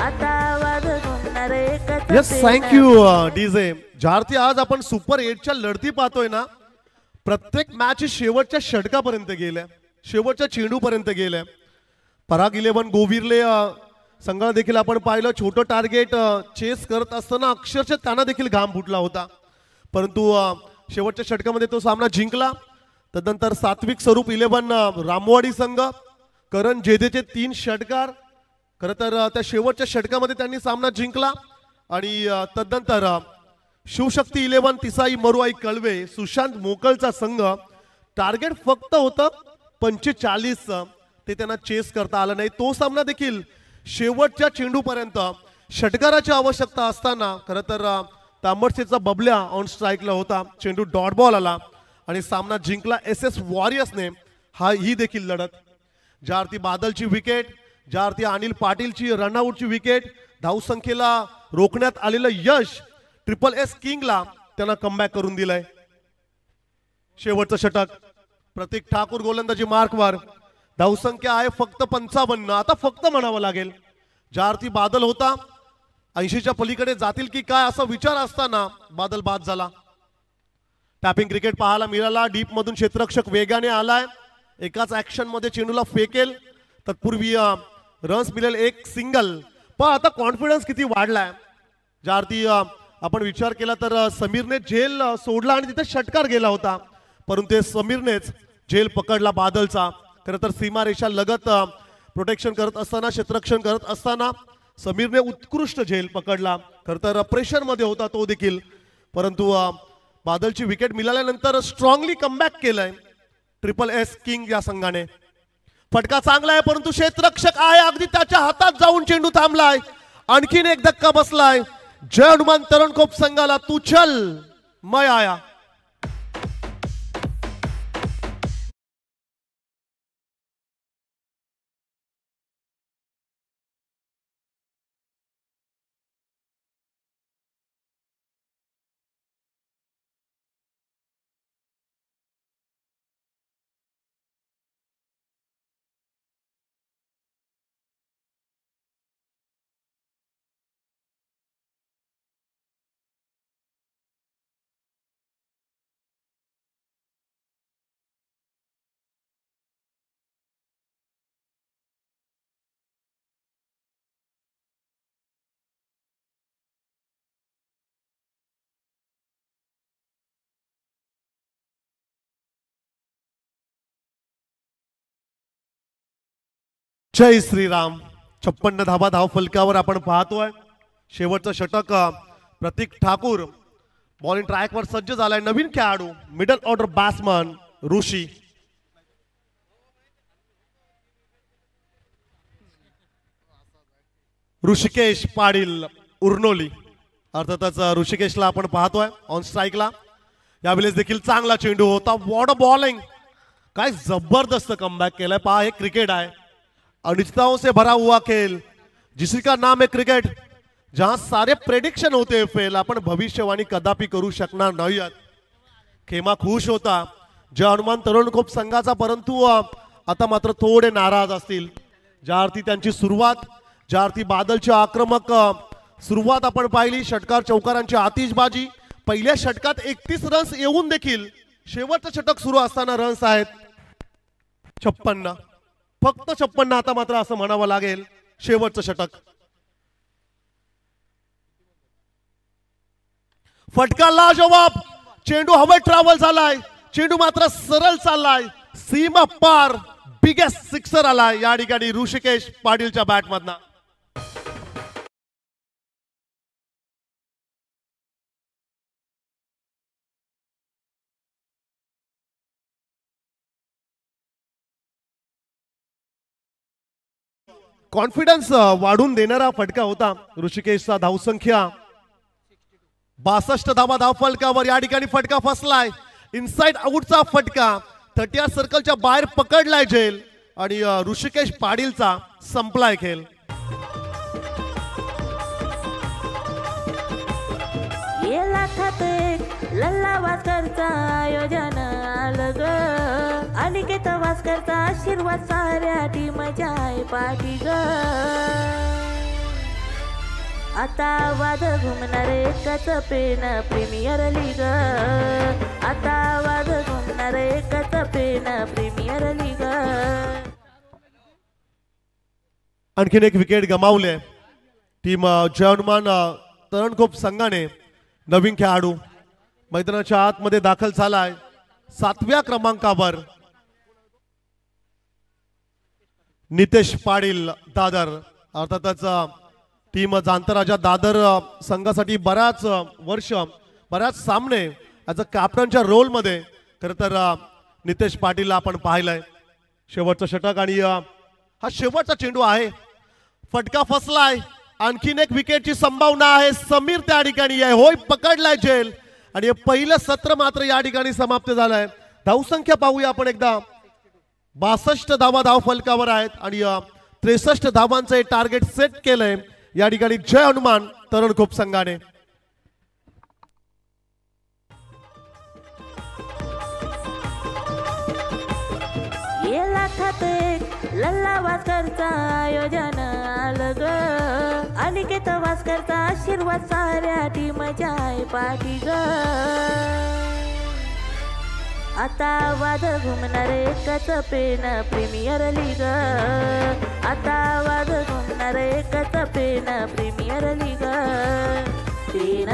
आता वाद घुमणार एकच. Yes, thank you DJ. ज्यार्थी आज आपण सुपर 8च्या लढती पाहतोय ना, प्रत्येक मॅच शेवटच्या षटकापर्यंत गेल्या, शेवटच्या चेंडूपर्यंत गेल्या. पराग 11 गोविरले संघाला देखील आपण पाहिलं. छोटं टार्गेट चेस करत असताना अक्षरशः त्यांना देखील घाम फुटला होता, परंतु शेवटच्या षटकामध्ये तो सामना जिंकला. तदनंतर सात्विक स्वरूप 11 रामवाडी संघ, करण जेदेचे 3 षटकार. खरं तर त्या शेवटच्या षटकामध्ये त्यांनी सामना जिंकला आणि तदनंतर शिवशक्ती 11 तिसाई मरुआई कळवे सुशांत मोकळचा संघ टार्गेट फक्त होतं 45 ते त्यांना चेस करता आलं नाही. तो सामना देखील शेवटच्या चेंडूपर्यंत षटकाराची आवश्यकता असताना खरं तर तांबडसेचा बबल्या ऑन स्ट्राईकला होता. चेंडू डॉट बॉल आला आणि सामना जिंकला SS वॉरियर्सने. ही देखील लढत ज्या अर्थी बादलची विकेट, ज्या अर्थी अनिल पाटीलची रनआउटची विकेट, धावसंख्येला रोखण्यात आलेलं यश SSS किंगला त्यांना कमबॅक करून दिलंय. शेवटचं षटक प्रतीक ठाकूर गोलंदाजी मार्कवर. धावसंख्या आहे फक्त 55. आता फक्त म्हणावं लागेल. ज्या अर्थी बादल होता 80च्या पलीकडे जातील की काय असा विचार असताना बादल बाद झाला. टॅपिंग क्रिकेट पाहायला मिळाला. डीप मधून क्षेत्ररक्षक वेगाने आलाय. एकाच ऍक्शन मध्ये चेंडूला फेकेल. तत्पूर्वी रन्स मिळेल एक सिंगल. पण आता कॉन्फिडन्स किती वाढलाय. ज्या अर्थी आपण विचार केला तर समीरने झेल सोडला आणि तिथे षटकार गेला होता, परंतु ते समीरनेच झेल पकडला बादलचा. खरं तर सीमारेषा लगत प्रोटेक्शन करत असताना, क्षेत्ररक्षण करत असताना समीरने उत्कृष्ट झेल पकडला. खरं तर प्रेशर मध्ये होता तो देखील, परंतु बादलची विकेट मिळाल्यानंतर स्ट्रॉंगली कमबॅक केलंय SSS किंग या संघाने. फटका चांगला आहे परंतु क्षेत्ररक्षक आहे अगदी त्याच्या हातात जाऊन चेंडू थांबलाय. आणखीन एक धक्का बसलाय. जय हनुमान तरणकोप संघाला तू चल मैं आया. जय श्रीराम. 56 धाबा धाव फलकावर आपण पाहतोय. शेवटचं षटक प्रतीक ठाकूर बॉलिंग ट्रॅकवर सज्ज झालाय. नवीन खेळाडू middle order batsman Rishikesh Patil उर्नोली. अर्थातच ऋषिकेशला आपण पाहतोय ऑन स्ट्राईकला. यावेळेस देखील चांगला चेंडू होता. What a bowling. काय जबरदस्त कमबॅक केलाय. पहा हे क्रिकेट आहे. अनिश्चितताओं से भरा हुआ खेल जिसका नाम है क्रिकेट, जहां सारे प्रेडिक्शन होते फेल. आपण भविष्यवाणी कदापि करू शकणार नाही. खेमा खुश होता जय हनुमान तरणकोप संघाचा, परंतु आता मात्र थोडे नाराज असतील. ज्या अर्थी त्यांची सुरुवात, ज्या अर्थी बादलची आक्रमक सुरुवात आपण पाहिली. षटकार चौकारांची आतिषबाजी. पहिल्या षटकात 31 रन्स येऊन देखील शेवटचं षटक सुरू असताना रन्स आहेत 56. फक्त 56. आता मात्र असं म्हणावं लागेल. शेवटचं षटक. फटका लाजवाब. चेंडू हवेत ट्रॅव्हल झालाय. चेंडू मात्र सरळ चाललाय. सीमा पार. बिगेस्ट सिक्सर आलाय या ठिकाणी ऋषिकेश पाटीलच्या बॅट मधनं. कॉन्फिडन्स वाढून देणारा फटका होता ऋषिकेशचा. धावसंख्या 62 धावा धाव फलकावर. या ठिकाणी फटका फसलाय. इनसाइड आउटचा फटका 30 सर्कलच्या बाहेर पकडलाय झेल आणि ऋषिकेश पाटीलचा संपलाय खेळ. ये लाखात एक लल्ला वास्करचा आयोजन आलं ग. अनिकेत वास्करचा आशीर्वाद साऱ्या टीमच्या आहे पाठी ग. आता वाद घुमणार एकच पेन प्रीमियर लीग. आता वाद घुमणार एकच पेन प्रीमियर लीग. आणखीन एक विकेट गमावले टीम जय हनुमान तरणकोप संघाने. नवीन खेळाडू मैदानाच्या आतमध्ये दाखल झालाय 7व्या क्रमांकावर नितेश पाटील दादर. अर्थातच टीम जांतराजा दादर संघासाठी बऱ्याच वर्ष बऱ्याच सामने ॲज अ कॅप्टनच्या रोलमध्ये खरं तर नितेश पाटीलला आपण पाहिलंय. शेवटचं षटक आणि हा शेवटचा चेंडू आहे. फटका फसलाय. आणखीन एक विकेटची संभावना आहे. समीर त्या ठिकाणी आहे. होय पकडलाय झेल आणि पहिलं सत्र मात्र या ठिकाणी समाप्त झालंय. धावसंख्या पाहूया आपण एकदा. 62 धावा धाव फलकावर आहेत आणि 63 धावांचं टार्गेट सेट केलंय या ठिकाणी जय हनुमान तरुण खूप संघाने. ये लाखात एक लल्ला वास्करचा आयोजन आलं ग. अनिकेत वास्करचा आशीर्वाद साऱ्या टीमच्या आहे पाठी ग. आता वाद घुमणार एकच पेन प्रीमियर लीग. आता वाद घुमणार एकच Pen premier league. Pen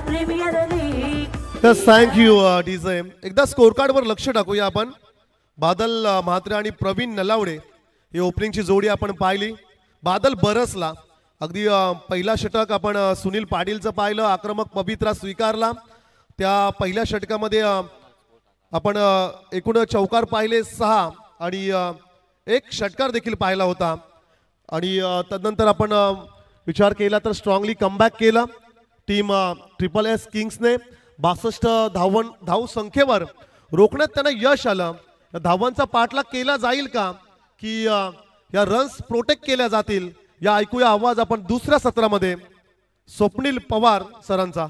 premier league. Thank you DJ. एकदा स्कोर कार्ड वर लक्ष टाकूया आपण. बादल म्हात्रे आणि प्रवीण नलावडे ही ओपनिंगची जोडी आपण पाहिली. बादल बरसला. अगदी पहिला षटक आपण सुनील पाटीलचं पाहिलं. आक्रमक पवित्रा स्वीकारला. त्या पहिल्या षटकामध्ये आपण एकूण चौकार पाहिले 6 आणि एक षटकार देखील पाहिला होता. आणि तदनंतर आपण विचार केला तर स्ट्रॉंगली कमबॅक केला टीम SSS किंग्सने. 62 धाव संख्येवर रोखण्यात त्यांना यश आलं. धावांचा पाठलाग केला जाईल का की या रन्स प्रोटेक्ट केल्या जातील या ऐकूया आवाज आपण दुसऱ्या सत्रामध्ये स्वप्नील पवार सरांचा.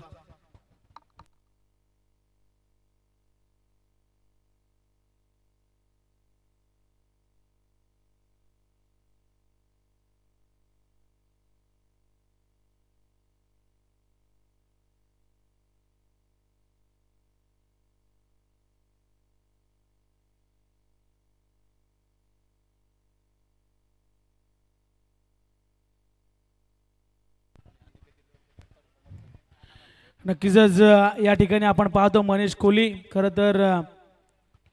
नक्कीच या ठिकाणी आपण पाहतो मनीष कोहली खरं तर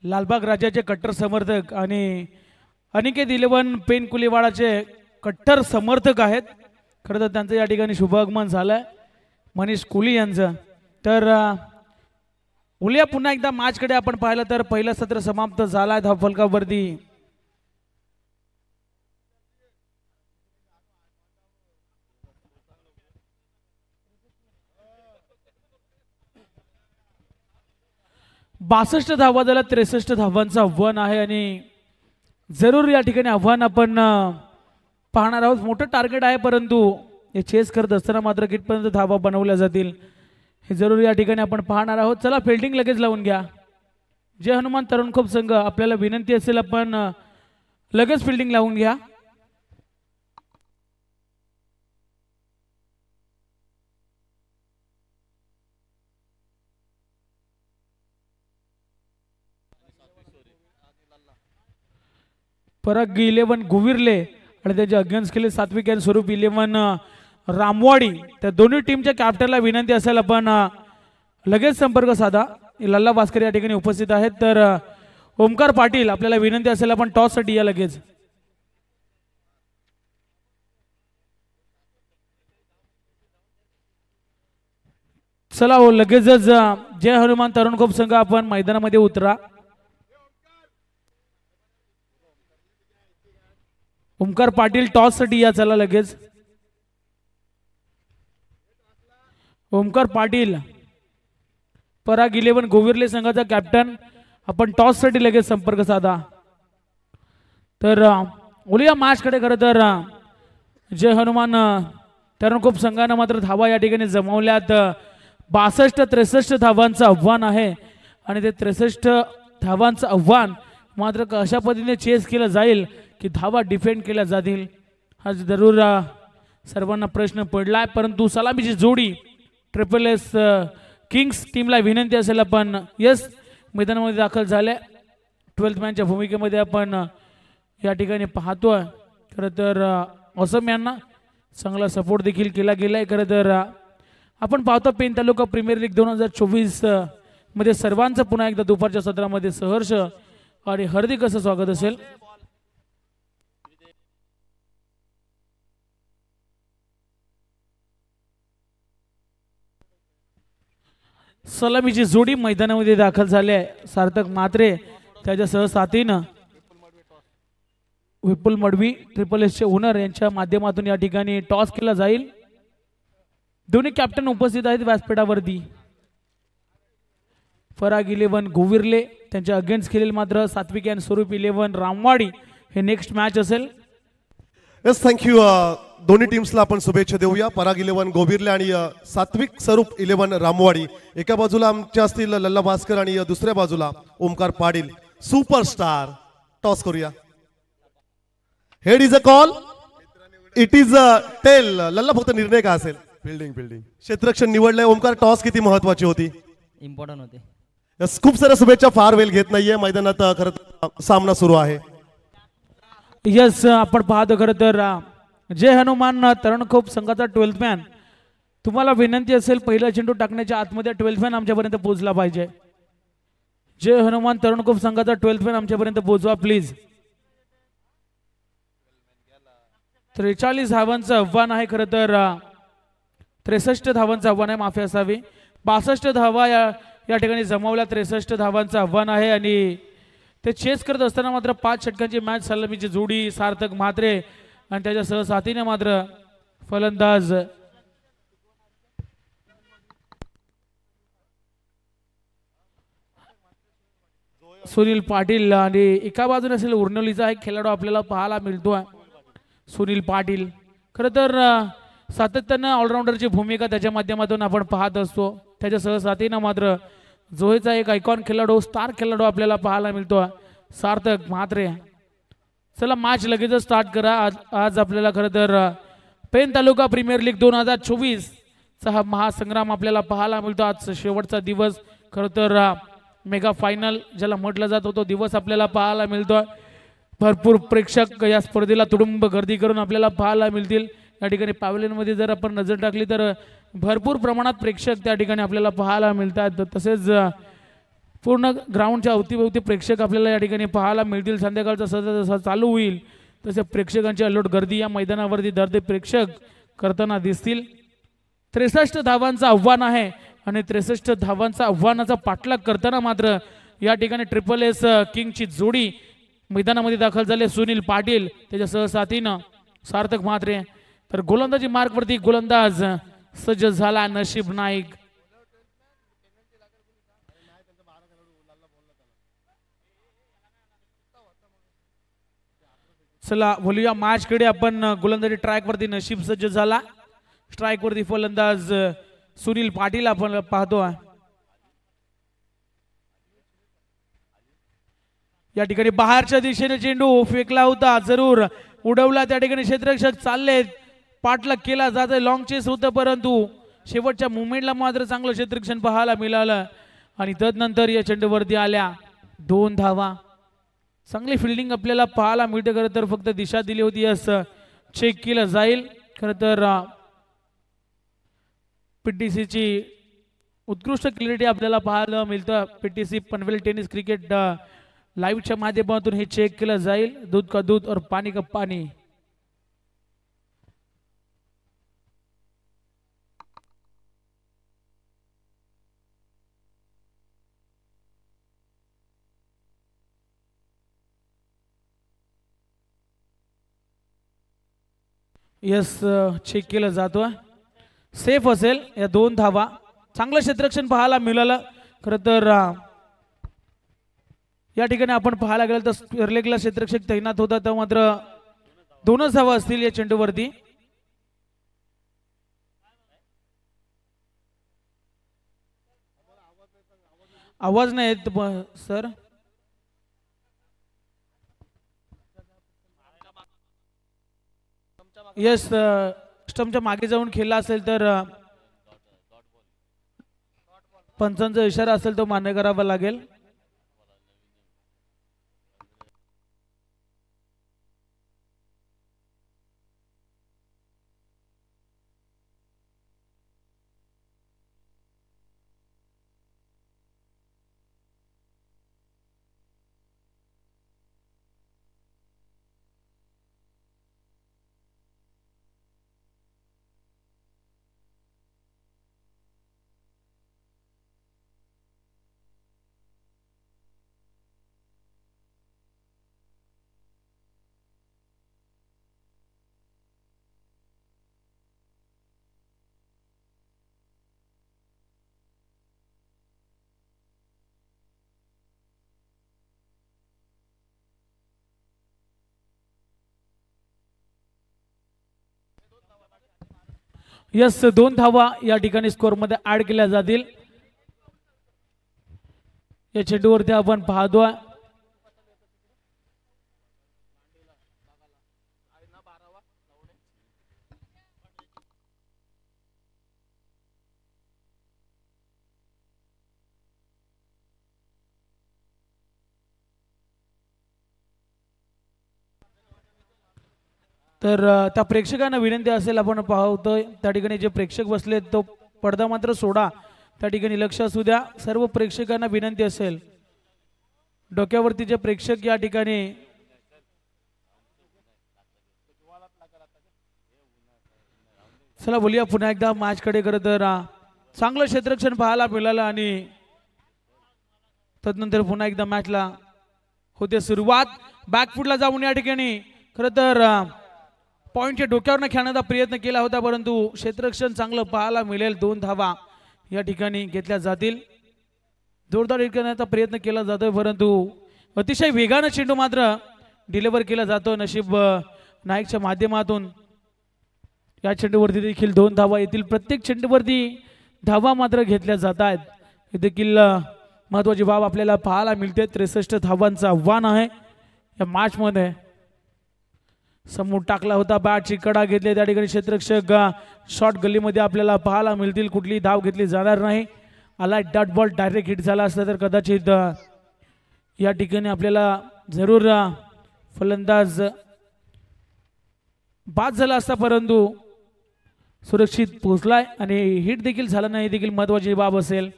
लालबाग राजाचे कट्टर समर्थक आणि अनिकेत 11 पेन कुलीवाडाचे कट्टर समर्थक आहेत. खरं तर त्यांचं या ठिकाणी शुभागमन झालंय मनीष कोहली यांचं. तर उद्या पुन्हा एकदा मॅचकडे आपण पाहिलं तर पहिलं सत्र समाप्त झालंय धावफलकावरती. बासष्ट धावा झाला. 63 धावांचं आव्हान आहे आणि जरूर या ठिकाणी आव्हान आपण पाहणार आहोत. मोठं टार्गेट आहे परंतु हे चेस करत असताना मात्र कितपर्यंत धावा बनवल्या जातील हे जरूर या ठिकाणी आपण पाहणार आहोत. चला फिल्डिंग लगेच लावून घ्या. जय हनुमान तरुण खूप संघ आपल्याला विनंती असेल आपण लगेच फिल्डिंग लावून घ्या. पराग 11 गुविरले आणि त्याचे अगेन्स्ट केले सात्विक आणि स्वरूप 11 रामवाडी. त्या दोन्ही टीमच्या कॅप्टनला विनंती असेल आपण लगेच संपर्क साधा. लल्ला भास्कर या ठिकाणी उपस्थित आहेत. तर ओमकार पाटील आपल्याला विनंती असेल आपण टॉस साठी या लगेच. चला हो लगेचच जय हनुमान तरुण खूप संघ आपण मैदानामध्ये उतरा. ओमकार पाटील टॉस साठी या चला लगेच. ओमकार पाटील पराग 11 गोविरले संघाचा कॅप्टन आपण टॉस साठी लगेच संपर्क साधा. तर ओलिया मॅच कडे खरं तर जय हनुमान तरुण खूप संघानं मात्र धावा या ठिकाणी जमवल्यात. 62-63 धावांचं आव्हान आहे आणि ते 63 धावांचं आव्हान मात्र कशा पद्धतीने चेस केलं जाईल की धावा डिफेंड केल्या जातील हा जरूर सर्वांना प्रश्न पडलाय. परंतु सलामीची जोडी SSS किंग्स टीमला विनंती असेल आपण यस मैदानामध्ये दाखल झाले. 12th मॅनच्या भूमिकेमध्ये आपण या ठिकाणी पाहतोय. खरं तर असम यांना चांगला सपोर्ट देखील केला गेलाय. खरं तर आपण पाहतो पेन तालुका प्रीमियर लीग 2024 मध्ये सर्वांचं पुन्हा एकदा दुपारच्या सत्रामध्ये सहर्ष आणि हार्दिक असं स्वागत असेल. सलामीची जोडी मैदानामध्ये दाखल झाली आहे. सार्थक म्हात्रे त्याच्या सहसाथीनं विपुल मडवी ट्रिपल एसचे ओनर यांच्या माध्यमातून या ठिकाणी टॉस केला जाईल. दोन्ही कॅप्टन उपस्थित आहेत व्यासपीठावरती. फराग 11 गोविर्ले त्यांच्या अगेन्स्ट खेळेल मात्र सात्विक अँड स्वरूप 11 रामवाडी हे नेक्स्ट मॅच असेल. Yes thank you. दोन्ही टीम्सला आपण शुभेच्छा देऊया. पराग 11 गोविर्ले आणि सात्विक स्वरूप 11 रामवाडी. एका बाजूला आमच्या असतील लल्ला भास्कर आणि दुसऱ्या बाजूला ओमकार पाटील सुपरस्टार. टॉस करूया. Head is a call. It is a tail. लल्ला फक्त निर्णय का असेल? फिल्डिंग. क्षेत्ररक्षण निवडलंय. ओमकार टॉस किती महत्वाची होती? इम्पॉर्टंट होते. यस खूप साऱ्या शुभेच्छा. फार वेळ घेत नाहीये मैदानात. खरं सामना सुरू आहे. यस आपण पाहतो खरं तर जय हनुमान तरणखोप संघाचा 12th मॅन. तुम्हाला विनंती असेल पहिला चेंडू टाकण्याच्या आतमध्ये 12th मॅन आमच्यापर्यंत पोहोचला पाहिजे. जय हनुमान तरणखोप संघाचा 12th मॅन आमच्यापर्यंत पोहोचवा प्लीज. 43 धावांचं आव्हान आहे. खरं तर 63 धावांचं आव्हान आहे. माफी असावी. 62 धावा या ठिकाणी जमावल्या. 63 धावांचं आव्हान आहे आणि ते चेस करत असताना मात्र 5 षटकांची मॅच. सलामीची जोडी सार्थक म्हात्रे आणि त्याच्या सहसाथीने मात्र फलंदाज सुनील पाटील आणि एका बाजूने असेल उर्नवलीचा एक खेळाडू आपल्याला पाहायला मिळतोय सुनील पाटील. खरं तर सातत्यानं ऑलराऊंडरची भूमिका त्याच्या माध्यमातून आपण पाहत असतो. त्याच्या सहसाथीनं मात्र जोहेचा एक आयकॉन खेळाडू स्टार खेळाडू आपल्याला पाहायला मिळतो सार्थक म्हात्रे. चला मॅच लगेचच स्टार्ट करा. आज आपल्याला खरं तर पेन तालुका प्रीमियर लीग 2024 चा हा महासंग्राम आपल्याला पाहायला मिळतो. आज शेवटचा दिवस. खरं तर मेगा फायनल ज्याला म्हटलं जातो तो दिवस आपल्याला पाहायला मिळतो. भरपूर प्रेक्षक या स्पर्धेला तुडुंब गर्दी करून आपल्याला पाहायला मिळतील. या ठिकाणी पॅव्हलियनमध्ये जर आपण नजर टाकली तर भरपूर प्रमाणात प्रेक्षक त्या ठिकाणी आपल्याला पाहायला मिळतात. तसेच पूर्ण ग्राउंडच्या अवतीभोवती प्रेक्षक आपल्याला या ठिकाणी पाहायला मिळतील. संध्याकाळचा सजा जसा चालू होईल तसे प्रेक्षकांची अल्लोट गर्दी या मैदानावरती दर्दे प्रेक्षक करताना दिसतील. 63 धावांचं आव्हान आहे आणि 63 धावांचा आव्हानाचा पाठलाग करताना मात्र या ठिकाणी ट्रिपल एस किंगची जोडी मैदानामध्ये दाखल झाले. सुनील पाटील त्याच्या सहसाथीनं सार्थक म्हात्रे. तर गोलंदाजी मार्कवरती गोलंदाज सज्ज झाला नशीब नाईक. चला बोलूया मॅच कडे. आपण गोलंदाजी ट्रॅक वरती नशीब सज्ज झाला. स्ट्राईक वरती फलंदाज सुनील पाटील आपण पाहतो. या ठिकाणी बाहेरच्या दिशेने चेंडू फेकला होता. जरूर उडवला. त्या ठिकाणी क्षेत्ररक्षक चाललेत. पाठलाग केला जात आहे. लॉंग चेस होतं परंतु शेवटच्या मुवमेंटला मात्र चांगलं क्षेत्ररक्षण पाहायला मिळालं आणि तदनंतर या चेंडूवरती आल्या 2 धावा. चांगली फिल्डिंग आपल्याला पाहायला मिळते. खरं तर फक्त दिशा दिली होती असं चेक केलं जाईल. खरं तर पीटीसीची उत्कृष्ट क्लॅरिटी आपल्याला पाहायला मिळतं. पीटीसी पनवेल टेनिस क्रिकेट लाईव्हच्या माध्यमातून हे चेक केलं जाईल. दूध का दूध और पाणी का पाणी. यस चेक केलं जातो. सेफ असेल. या 2 धावा. चांगलं क्षेत्ररक्षण पाहायला मिळालं. खरं तर या ठिकाणी आपण पाहायला गेलं तर स्पेअरलेगला क्षेत्ररक्षक तैनात होता तर मात्र 2च धावा असतील या चेंडूवरती. आवाज नाही येत सर. यस स्टंपच्या मागे जाऊन खेळला असेल तर पंचांचा इशारा असेल तो मान्य करावा लागेल. यस 2 धावा या ठिकाणी स्कोर मध्ये ऍड केल्या जातील. या चेंडूवरती आपण पाहतोय तर त्या प्रेक्षकांना विनंती असेल आपण पाहतोय त्या ठिकाणी जे प्रेक्षक बसले तो पडदा मात्र सोडा. त्या ठिकाणी लक्ष असू द्या. सर्व प्रेक्षकांना विनंती असेल डोक्यावरती जे प्रेक्षक या ठिकाणी चला बोलूया पुन्हा एकदा मॅच कडे. खरं तर चांगलं क्षेत्ररक्षण पाहायला मिळालं आणि तदनंतर पुन्हा एकदा मॅचला होते सुरुवात. बॅकफुटला जाऊन या ठिकाणी खरं तर पॉइंटच्या डोक्यावरनं खेळण्याचा प्रयत्न केला होता परंतु क्षेत्ररक्षण चांगलं पाहायला मिळेल. 2 धावा या ठिकाणी घेतल्या जातील. जोरदार हिट करण्याचा प्रयत्न केला जातोय परंतु अतिशय वेगानं चेंडू मात्र डिलिव्हर केला जातो. नशीब नाईकच्या माध्यमातून या चेंडूवरती देखील 2 धावा येतील. प्रत्येक चेंडूवरती धावा मात्र घेतल्या जात आहेत. हे देखील महत्वाची बाब आपल्याला पाहायला मिळते. 63 धावांचं आव्हान आहे या मॅच मध्ये. समोर टाकला होता बॅटची कडा घेतली त्या ठिकाणी क्षेत्ररक्षक शॉर्ट गल्लीमध्ये आपल्याला पाहायला मिळतील. कुठली धाव घेतली जाणार नाही. आला डॉट बॉल डायरेक्ट हिट झाला असता तर कदाचित या ठिकाणी आपल्याला जरूर फलंदाज बाद झाला असता परंतु सुरक्षित पोहोचलाय आणि हिट देखील झाला नाही. देखील महत्वाची बाब असेल.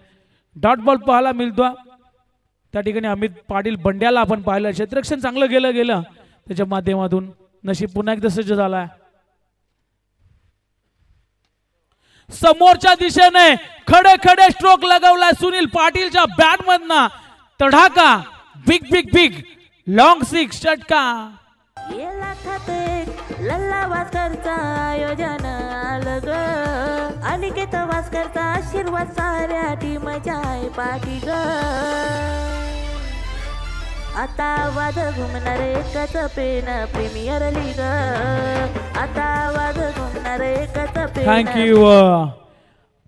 डॉट बॉल पाहायला मिळतो त्या ठिकाणी. अमित पाटील बंड्याला आपण पाहिलं. क्षेत्ररक्षण चांगलं गेलं त्याच्या माध्यमातून. नशीब पुन्हा एकदा सज्ज झालाय. समोरच्या दिशेने खडे खडे स्ट्रोक लगवलाय सुनील पाटीलच्या बॅट मधना. तडाखा big big big long six षटका. ये लाखात एक लल्ला वास्करचा आयोजन आलं ग. अनिकेत वास्करचा आशीर्वाद साऱ्या टीमच्या आहे पाठी ग. आता वाद घुमणार एकच पेन प्रीमियर लीग. आता वाद घुमणार एकच पेन. Thank you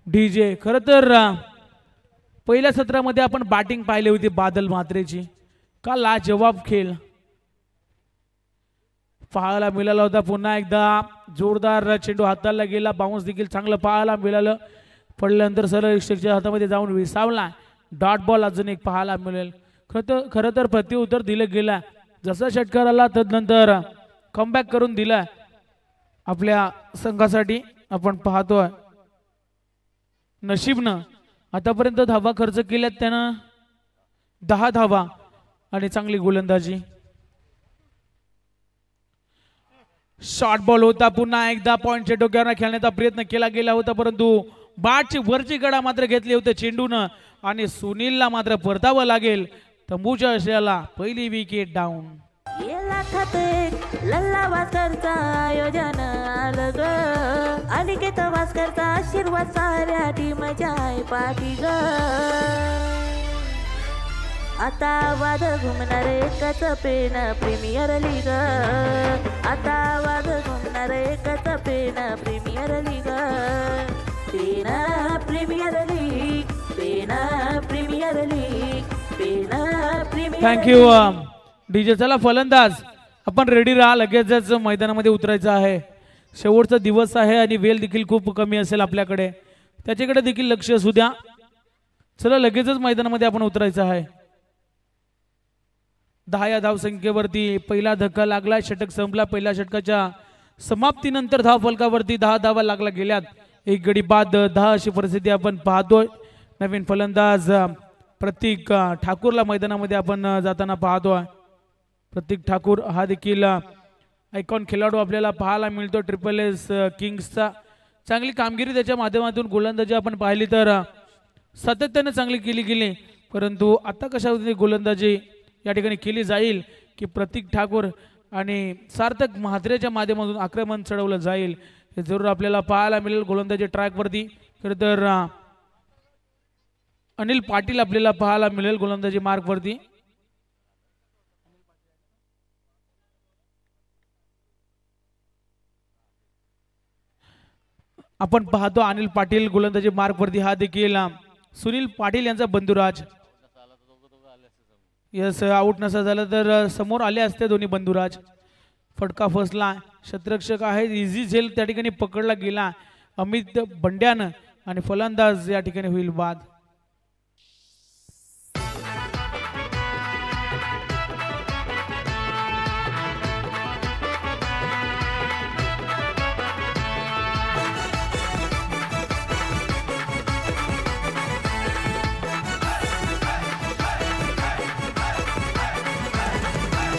DJ. खरं तर पहिल्या सत्रामध्ये आपण बॅटिंग पाहिली होती बादल म्हात्रेची. का लाजवाब खेळ पाहायला मिळाला होता. पुन्हा एकदा जोरदार चेंडू हाताला गेला. बाउन्स देखील चांगलं पाहायला मिळालं. पडल्यानंतर सरळ रक्षकाच्या हातामध्ये जाऊन विसावला. डॉट बॉल अजून एक पाहायला मिळेल. खरं तर प्रत्युत्तर दिलं गेलं. जसा षटकार आला तदनंतर कमबॅक करून दिला आपल्या संघासाठी. आपण पाहतोय नशीबनं आतापर्यंत धावा खर्च केल्यात त्यानं 10 धावा आणि चांगली गोलंदाजी. शॉर्ट बॉल होता. पुन्हा एकदा पॉइंटच्या डोक्यावर खेळण्याचा प्रयत्न केला गेला होता परंतु बॅटची वरची कडा मात्र घेतली होती चेंडूनं आणि सुनीलला मात्र परतावं लागेल. तंबूच्या आशयाला पहिली विकेट डाऊन. ये लाखात एक लल्ला वास्करचा आयोजन आलं ग. अनिकेत वास्करचा आशीर्वाद साऱ्या टीमच्या आहे पाठी ग. आता वाद घुमणार एकच पेन प्रीमियर लीग. आता वाद घुमणार एकच Pen premier league. Pen premier league. Pen premier league. Pen premier. Thank you DJ. चला फलंदाज आपण रेडी राहा. लगेचच मैदानामध्ये उतरायचं आहे. शेवटचा दिवस आहे आणि वेळ देखील खूप कमी असेल आपल्याकडे. त्याच्याकडे देखील लक्ष असू द्या. चला लगेचच मैदानामध्ये आपण उतरायचं आहे. 10 या धावसंख्येवरती पहिला धक्का लागला. षटक संपला. पहिल्या षटकाच्या समाप्तीनंतर धाव फलकावरती 10 धावा लागला गेल्यात. एक गडी बाद 10 अशी परिस्थिती आपण पाहतोय. नवीन फलंदाज प्रतीक ठाकूरला मैदानामध्ये आपण जाताना पाहतोय. प्रतीक ठाकूर हा देखील आयकॉन खेळाडू आपल्याला पाहायला मिळतो. SSS किंग्सचा चांगली कामगिरी त्याच्या माध्यमातून गोलंदाजी आपण पाहिली तर सातत्याने चांगली केली गेली परंतु आता कशा गोलंदाजी या ठिकाणी केली जाईल की प्रतीक ठाकूर आणि सार्थक म्हात्रेच्या माध्यमातून आक्रमण चढवलं जाईल हे जरूर आपल्याला पाहायला मिळेल. गोलंदाजी ट्रॅकवरती खरं तर अनिल पाटील आपल्याला पाहायला मिळेल गोलंदाजी मार्कवरती. आपण पाहतो अनिल पाटील गोलंदाजी मार्कवरती, हा देखील सुनील पाटील यांचा बंधुराज. यस, आउट नसा झालं तर समोर आले असते दोन्ही बंधुराज. फटका फसला, क्षेत्ररक्षक आहे इझी झेल त्या ठिकाणी पकडला गेला अमित बंड्यानं आणि फलंदाज या ठिकाणी होईल बाद.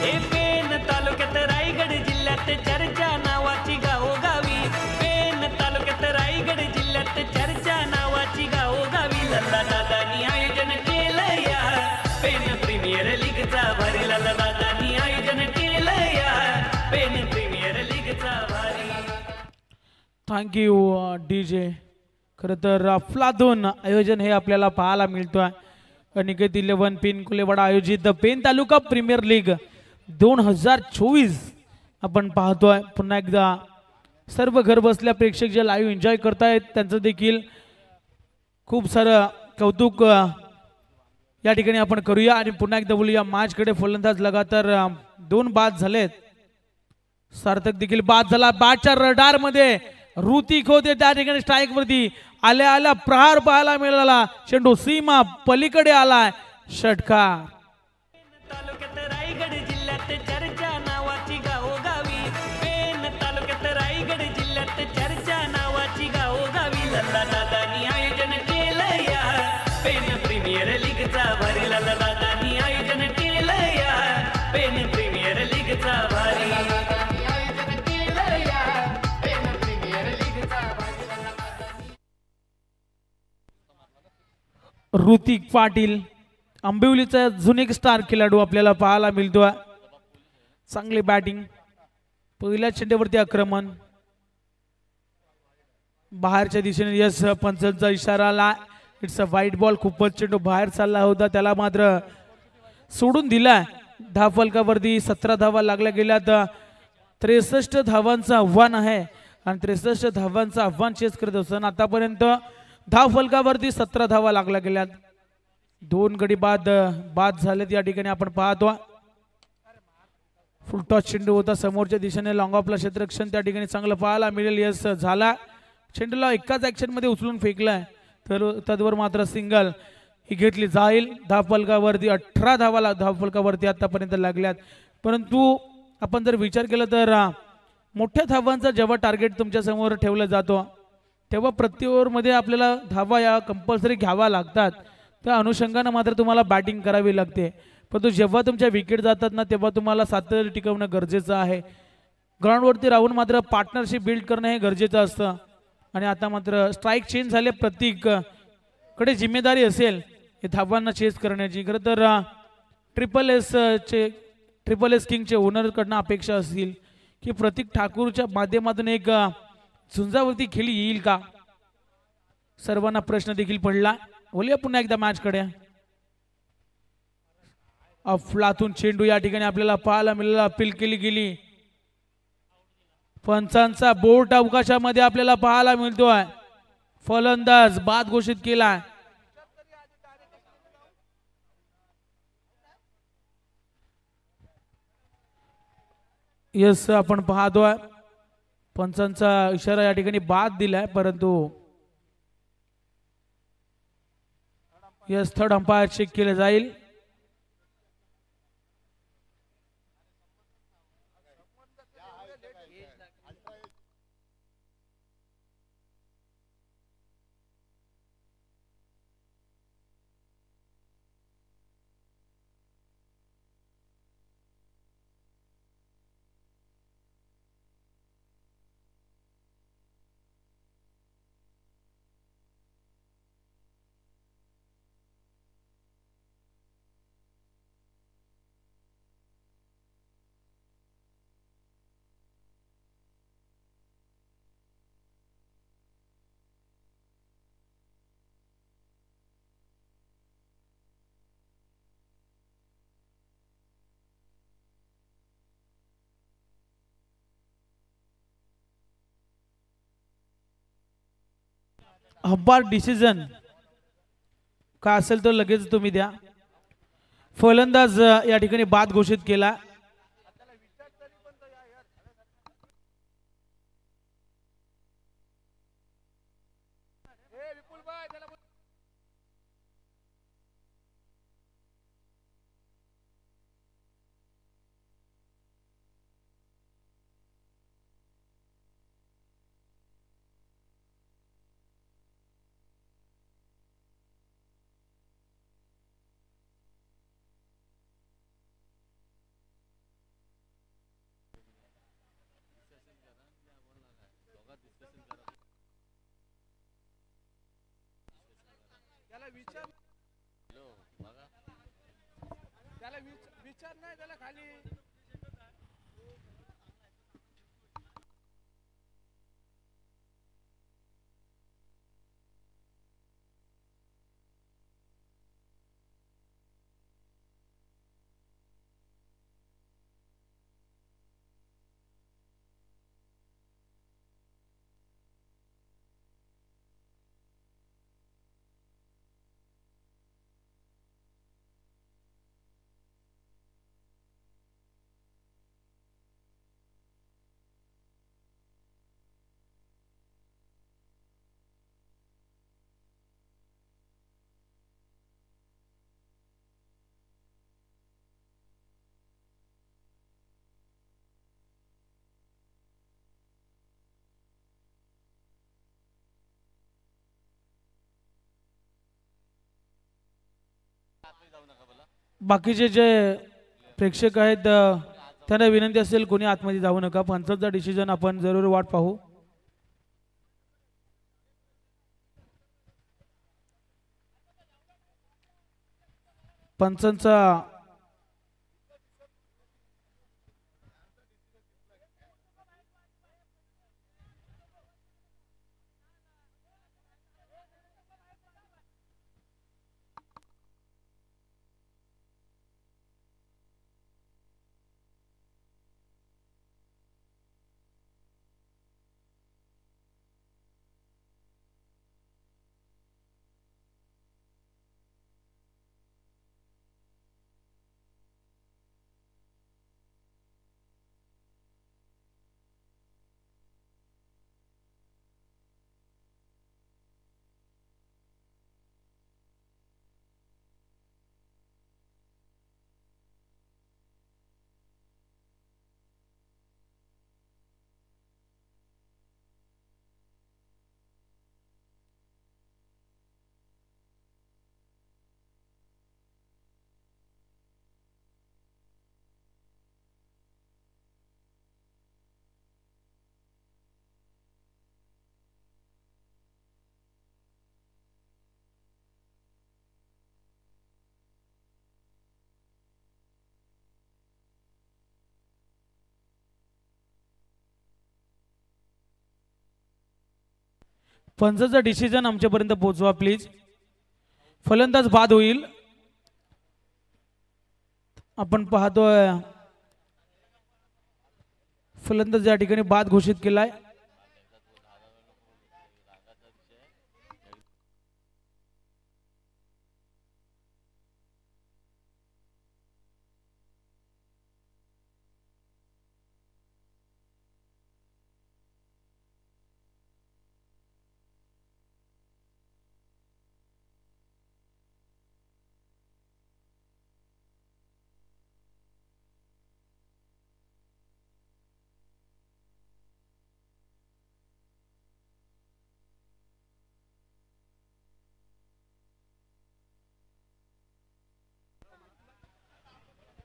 हे पेन तालुक्यात रायगड जिल्ह्यात चर्चा नावाची गावोगावी. पेन तालुक्यात रायगड जिल्ह्यात चर्चा नावाची गावोगावी. लल्ला दादानी आयोजन केलं या पेन प्रीमियर लीगचा भारी. लल्ला दादानी आयोजन केलं या पेन प्रीमियर लीगचा भारी. Thank you DJ. खरं तर अफलातून आयोजन हे आपल्याला पाहायला मिळतोय. अनिकेत 11 पिनकुलेवाडा आयोजित पेन तालुका प्रीमियर लीग 2024 आपण पाहतोय. पुन्हा एकदा सर्व घर बसल्या प्रेक्षक जे लाईव्ह एन्जॉय करतायत त्यांचं देखील खूप सारं कौतुक या ठिकाणी आपण करूया. आणि पुन्हा एकदा बोलूया मॅचकडे. फलंदाज लगातार 2 बाद झालेत. सार्थक देखील बाद झाला. बॅटच्या रडार मध्ये ऋतिक होते त्या ठिकाणी स्ट्राईक वरती. आल्या आल्या प्रहार पाहायला मिळाला. चेंडू सीमा पलीकडे आलाय. षटकार. तालुक्यात रायगड जिल्ह्यात चर्चा नावाची गावोगावी. पेन तालुक्यात रायगड जिल्ह्यात चर्चा नावाची गावोगावी. लल्ला दादानी आयोजन केलं या पेन प्रीमियर लीगचा भारी. लल्ला दादानी आयोजन केलं या पेन प्रीमियर लीगचा भारी. ऋतिक पाटील आंबिवलीचा जुने स्टार खेळाडू आपल्याला पाहायला मिळतोय. चांगली बॅटिंग. पहिल्या चेंडूवरती आक्रमण बाहेरच्या दिशेने. यस, पंचांचा इशारा आला. It's a white ball. खूपच चेंडू बाहेर चालला होता, त्याला मात्र सोडून दिला. धावफलकावरती 17 धावा लागल्या गेल्यात. 63 धावांचं आव्हान आहे आणि 63 धावांचं आव्हान चेस करत असताना आतापर्यंत धावफलकावरती 17 धावा लागल्या गेल्यात. 2 गडी बाद झालेत या ठिकाणी आपण पाहतो. फुल टॉस चेंडू होता समोरच्या दिशेने. लॉंग ऑफला क्षेत्ररक्षण त्या ठिकाणी चांगलं पाहायला मिळेल. यस झाला. चेंडूला एकाच ऍक्शन मध्ये उचलून फेकलाय तर तद्वर मात्र सिंगल ही घेतली जाईल. धावफलकावरती 18 धावा धावफलकावरती आतापर्यंत लागल्यात. परंतु आपण जर विचार केला तर मोठ्या धावांचा जेव्हा टार्गेट तुमच्या समोर ठेवलं जातो तेव्हा प्रति ओव्हरमध्ये आपल्याला धावा या कंपल्सरी घ्यावा लागतात. त्या अनुषंगाने मात्र तुम्हाला बॅटिंग करावी लागते. परंतु जेव्हा तुमच्या विकेट जातात ना तेव्हा तुम्हाला सातत्य टिकवणं गरजेचं आहे. ग्राउंडवरती राहून मात्र पार्टनरशिप बिल्ड करणं हे गरजेचं असतं. आणि आता मात्र स्ट्राईक चेंज झाले. प्रत्येक कडे जिम्मेदारी असेल हे धावांना चेस करण्याची. खरं तर ट्रिपल एस किंगचे ओनरकडनं अपेक्षा असतील की प्रतीक ठाकूरच्या माध्यमातून एक झुंजावरती खेळी येईल का. सर्वांना प्रश्न देखील पडला. बोलूया पुन्हा एकदा मॅचकडे. अफलातून चेंडू या ठिकाणी आपल्याला पाहायला मिळाला. अपील केली गेली. पंचांचा बोर्ड अवकाशामध्ये आपल्याला पाहायला मिळतोय. फलंदाज बाद घोषित केला. यस, आपण पाहतोय पंचांचा इशारा या ठिकाणी बाद दिलाय. परंतु यस, थर्ड अंपायर चेक केले जाईल. अंपायर डिसिजन काय असेल तर लगेच तुम्ही द्या. फलंदाज या ठिकाणी बाद घोषित केला. बाकीचे जे प्रेक्षक आहेत त्यांना विनंती असेल कोणी आतमध्ये जाऊ नका. पंचांचा डिसिजन आपण जरूर वाट पाहू. पंचांचा पंचांचा डिसिजन आमच्यापर्यंत पोहोचवा प्लीज. फलंदाज बाद होईल. आपण पाहतोय फलंदाज या ठिकाणी बाद घोषित केलाय.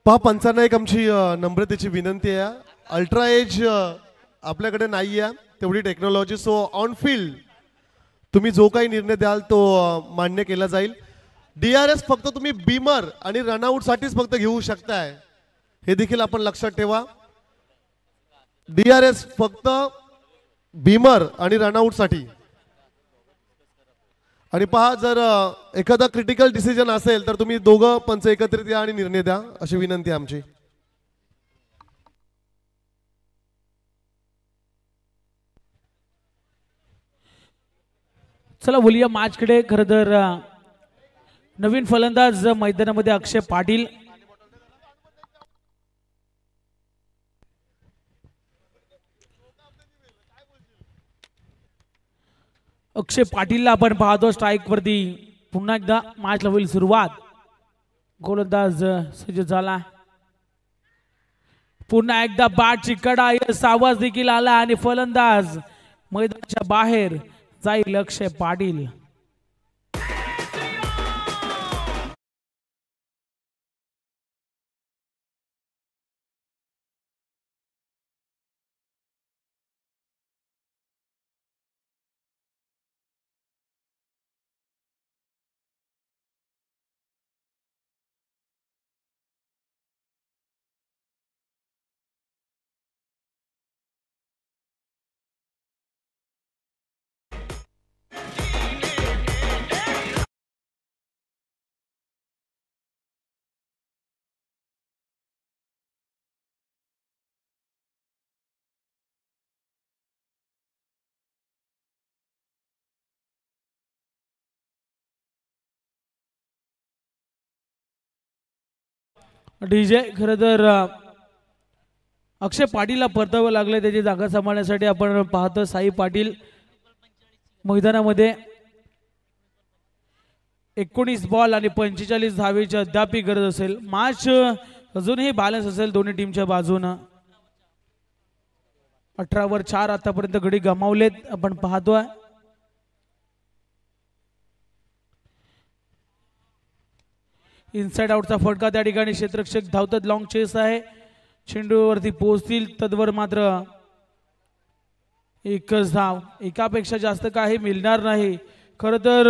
पहा पंचांना एक आमची नम्रतेची विनंती आहे. अल्ट्रा एज आपल्याकडे नाही आहे तेवढी टेक्नॉलॉजी. सो ऑन फील्ड तुम्ही जो काही निर्णय द्याल तो मान्य केला जाईल. DRS फक्त तुम्ही बीमर आणि रनआउट साठीच फक्त घेऊ शकताय हे देखील आपण लक्षात ठेवा. DRS फक्त बीमर आणि रनआउट साठी. आणि पहा जर एखादा क्रिटिकल डिसिजन असेल तर तुम्ही दोघं पंच एकत्रित या आणि निर्णय द्या अशी विनंती आहे आमची. चला बोलूया मॅचकडे. खरं तर नवीन फलंदाज मैदानामध्ये अक्षय पाटील. अक्षय पाटीलला आपण पाहतो स्ट्राईक वरती. पुन्हा एकदा मॅचला होईल सुरुवात. गोलंदाज सज्ज झाला. पुन्हा एकदा बॅटची कडा, यस आवाज देखील आला आणि फलंदाज मैदानाच्या बाहेर जाईल अक्षय पाटील. डीजे खरं तर अक्षय पाटीलला परतावं लागलं. त्याची जागा सांभाळण्यासाठी आपण पाहतो साई पाटील मैदानामध्ये. 19 बॉल आणि 45 धावेची अद्याप गरज असेल. मॅच अजूनही बॅलन्स असेल दोन्ही टीमच्या बाजूनं. 18 वर 4 आतापर्यंत गडी गमावलेत आपण पाहतोय. इनसाइड आउटचा फटका त्या ठिकाणी क्षेत्ररक्षक धावतात. लॉंग चेस आहे. चेंडूवरती पोहोचतील तद्वर मात्र एकच धाव. एकापेक्षा जास्त काही मिळणार नाही. खरं तर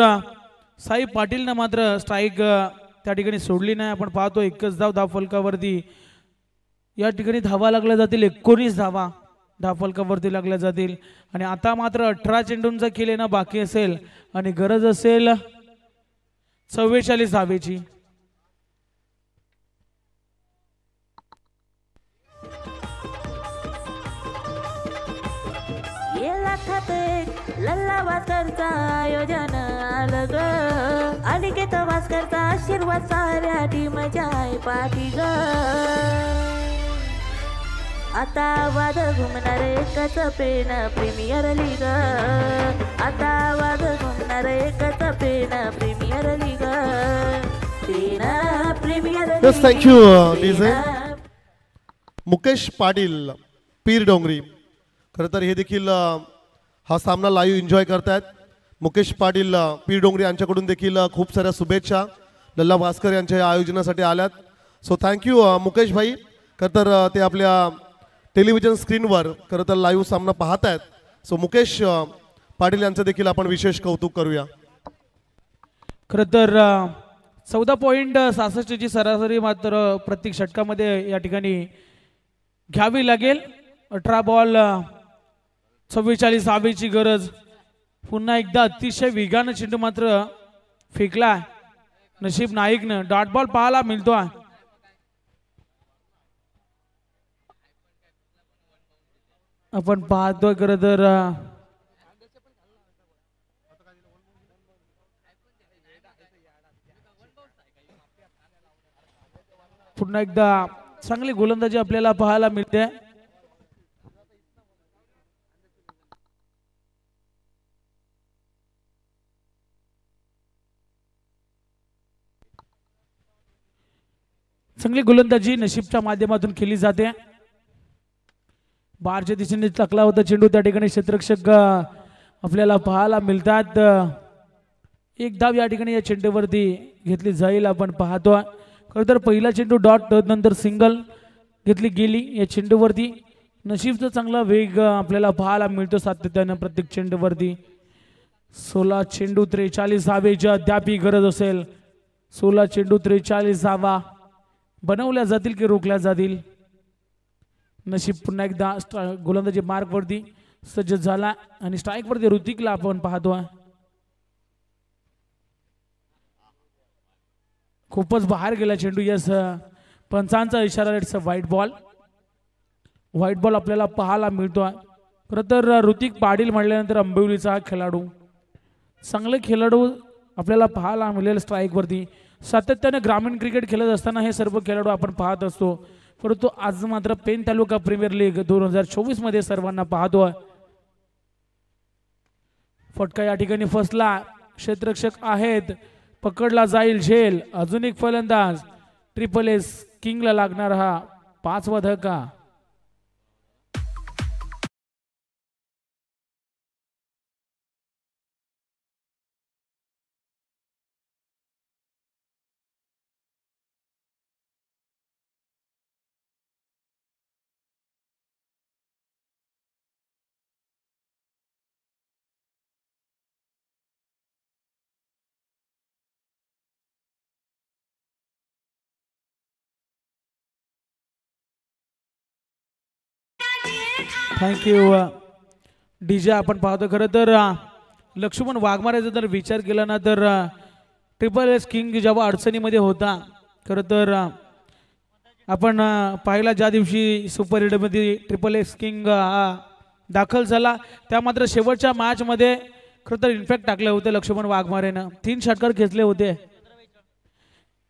साई पाटीलनं मात्र स्ट्राईक त्या ठिकाणी सोडली नाही. आपण पाहतो एकच धाव धाव फलकावरती या ठिकाणी धावा लागल्या जातील. 19 धावा धाव फलकावरती लागल्या जातील. आणि आता मात्र 18 चेंडूंचा खेळ येणं बाकी असेल आणि गरज असेल 44 धावेची. लाखात एक लल्ला वास्करचा आयोजन आलं ग. अनिकेत वास्करचा आशीर्वाद साऱ्या टीमच्या आहे पाठी ग. आता वाद घुमणार एकच पेन प्रीमियर लीग. आता वाद घुमणार एकच Pen premier league. Pen premier league. Yes thank you DJ. Mukesh Patil Pir Dongri. खरं तर हे देखील हा सामना लाईव्ह एन्जॉय करतायत. मुकेश पाटील पीर डोंगरी यांच्याकडून देखील खूप साऱ्या शुभेच्छा लल्ला भास्कर यांच्या या आयोजनासाठी आल्यात. सो थँक्यू मुकेश भाई. खरं तर ते आपल्या टेलिव्हिजन स्क्रीनवर खरं तर लाईव्ह सामना पाहत आहेत. सो मुकेश पाटील यांचं देखील आपण विशेष कौतुक करूया. खरं तर 14.66 ची सरासरी मात्र प्रत्येक षटकामध्ये या ठिकाणी घ्यावी लागेल. 18 बॉल 44 धावेची गरज. पुन्हा एकदा अतिशय वेगानं चेंडू मात्र फेकला नशीब नाईकनं. डॉट बॉल पाहायला मिळतो. आपण पाहतोय खरं तर पुन्हा एकदा चांगली गोलंदाजी आपल्याला पाहायला मिळते. चांगली गोलंदाजी नशीबच्या माध्यमातून केली जाते. बारच्या दिशेने टाकला होता चेंडू. त्या ठिकाणी क्षेत्ररक्षक आपल्याला पाहायला मिळतात. एक धाव या ठिकाणी या चेंडूवरती घेतली जाईल आपण पाहतो. खरं तर पहिला चेंडू डॉट नंतर सिंगल घेतली गेली या चेंडूवरती. नशीबचा चांगला वेग आपल्याला पाहायला मिळतो सातत्यानं प्रत्येक चेंडूवरती. 16 चेंडू 43 धावेची अद्याप गरज असेल. 16 चेंडू 43 धावा बनवल्या जातील की रोखल्या जातील. नशीब पुन्हा एकदा गोलंदाजी मार्क वरती सज्ज झाला आणि स्ट्राईक वरती ऋतिकला आपण पाहतो. खूपच बाहेर गेला चेंडू. यस पंचांचा इशारा. It's a white ball. White ball आपल्याला पाहायला मिळतो. खरं तर ऋतिक पाटील म्हटल्यानंतर अंबिवलीचा हा खेळाडू चांगले खेळाडू आपल्याला पाहायला मिळेल स्ट्राईकवरती. सातत्याने ग्रामीण क्रिकेट खेळत असताना हे सर्व खेळाडू आपण पाहत असतो, परंतु आज मात्र पेन तालुका प्रीमियर लीग 2024 मध्ये सर्वांना पाहतोय. फटका या ठिकाणी फसला, क्षेत्ररक्षक आहेत, पकडला जाईल झेल. अजून एक फलंदाज, ट्रिपल एस किंगला लागणार हा 5वा धक्का. Thank you DJ. आपण पाहतो खरं तर लक्ष्मण वाघमारेचा जर विचार केला ना तर ट्रिपल एस किंग जेव्हा अडचणीमध्ये होता, खरं तर आपण पाहिला ज्या दिवशी सुपर लीगमध्ये ट्रिपल एस किंग दाखल झाला त्या मात्र शेवटच्या मॅचमध्ये खरं तर इन्फॅक्ट टाकले होते लक्ष्मण वाघमारेनं. 3 षटकार खेचले होते.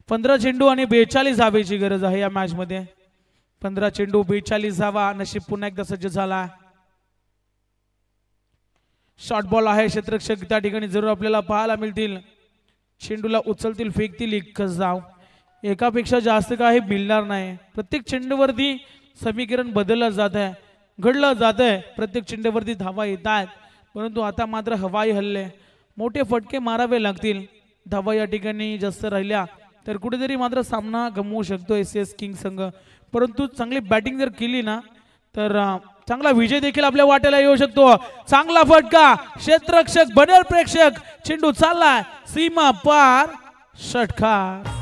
15 चेंडू आणि 42 धावेची गरज आहे या मॅचमध्ये. 15 चेंडू 42 धावा. नशीब पुन्हा एकदा सज्ज झाला. शॉर्ट बॉल आहे, क्षेत्ररक्षक त्या ठिकाणी जरूर आपल्याला पाहायला मिळतील. चेंडूला उचलतील, फेकतील, एकच धाव. एकापेक्षा जास्त काही मिळणार नाही. प्रत्येक चेंडूवरती समीकरण बदललं जात आहे, घडलं जात आहे. प्रत्येक चेंडूवरती धावा येत आहेत, परंतु आता मात्र हवाई हल्ले, मोठे फटके मारावे लागतील. धावा या ठिकाणी जास्त राहिल्या तर कुठेतरी मात्र सामना गमवू शकतो एस किंग संघ. परंतु चांगली बॅटिंग जर केली ना तर चांगला विजय देखील आपल्या वाट्याला येऊ शकतो. चांगला फटका, क्षेत्ररक्षक बनेल प्रेक्षक, चेंडू चाललाय सीमा पार, षटकार.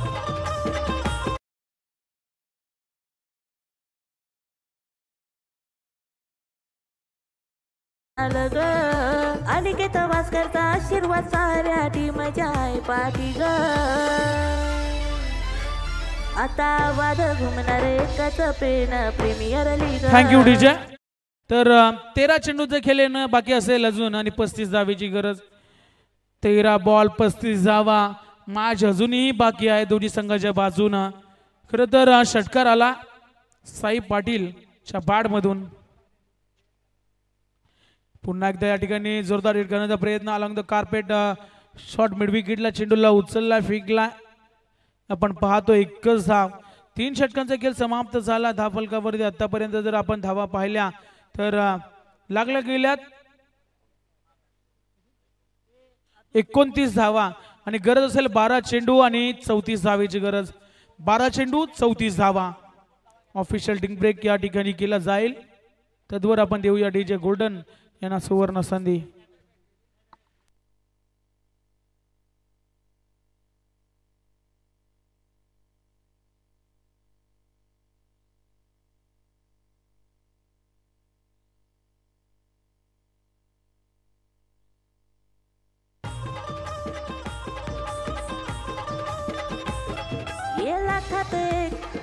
अनिकेत वास्करचा आशीर्वाद साऱ्या टीमच्या आहे पाठी ग. आता वाद घुमणार एकच Pen premier league. Thank you DJ. तर 13 चेंडूचे खेळणं बाकी असेल अजून आणि 35 धावेची गरज. 13 बॉल 35 धावा. मॅच अजूनही बाकी आहे दोन्ही संघाच्या बाजूनं. खरं तर षटकार आला साई पाटीलच्या बॅटमधून. पुन्हा एकदा या ठिकाणी जोरदार हिट करण्याचा प्रयत्न. Along the carpet shot mid विकेटला चेंडूला उचलला, फेकला. आपण पाहतो एकच धाव. 3 षटकांचा खेळ समाप्त झाला. धावफलकावरती आतापर्यंत जर आपण धावा पाहिल्या तर लागल्या गेल्यात 29 धावा आणि गरज असेल 12 चेंडू आणि 34 धावेची गरज. 12 चेंडू 34 धावा. ऑफिशियल टिंग ब्रेक या ठिकाणी केला जाईल. तद्वर आपण देऊया डीजे गोल्डन यांना सुवर्ण संधी.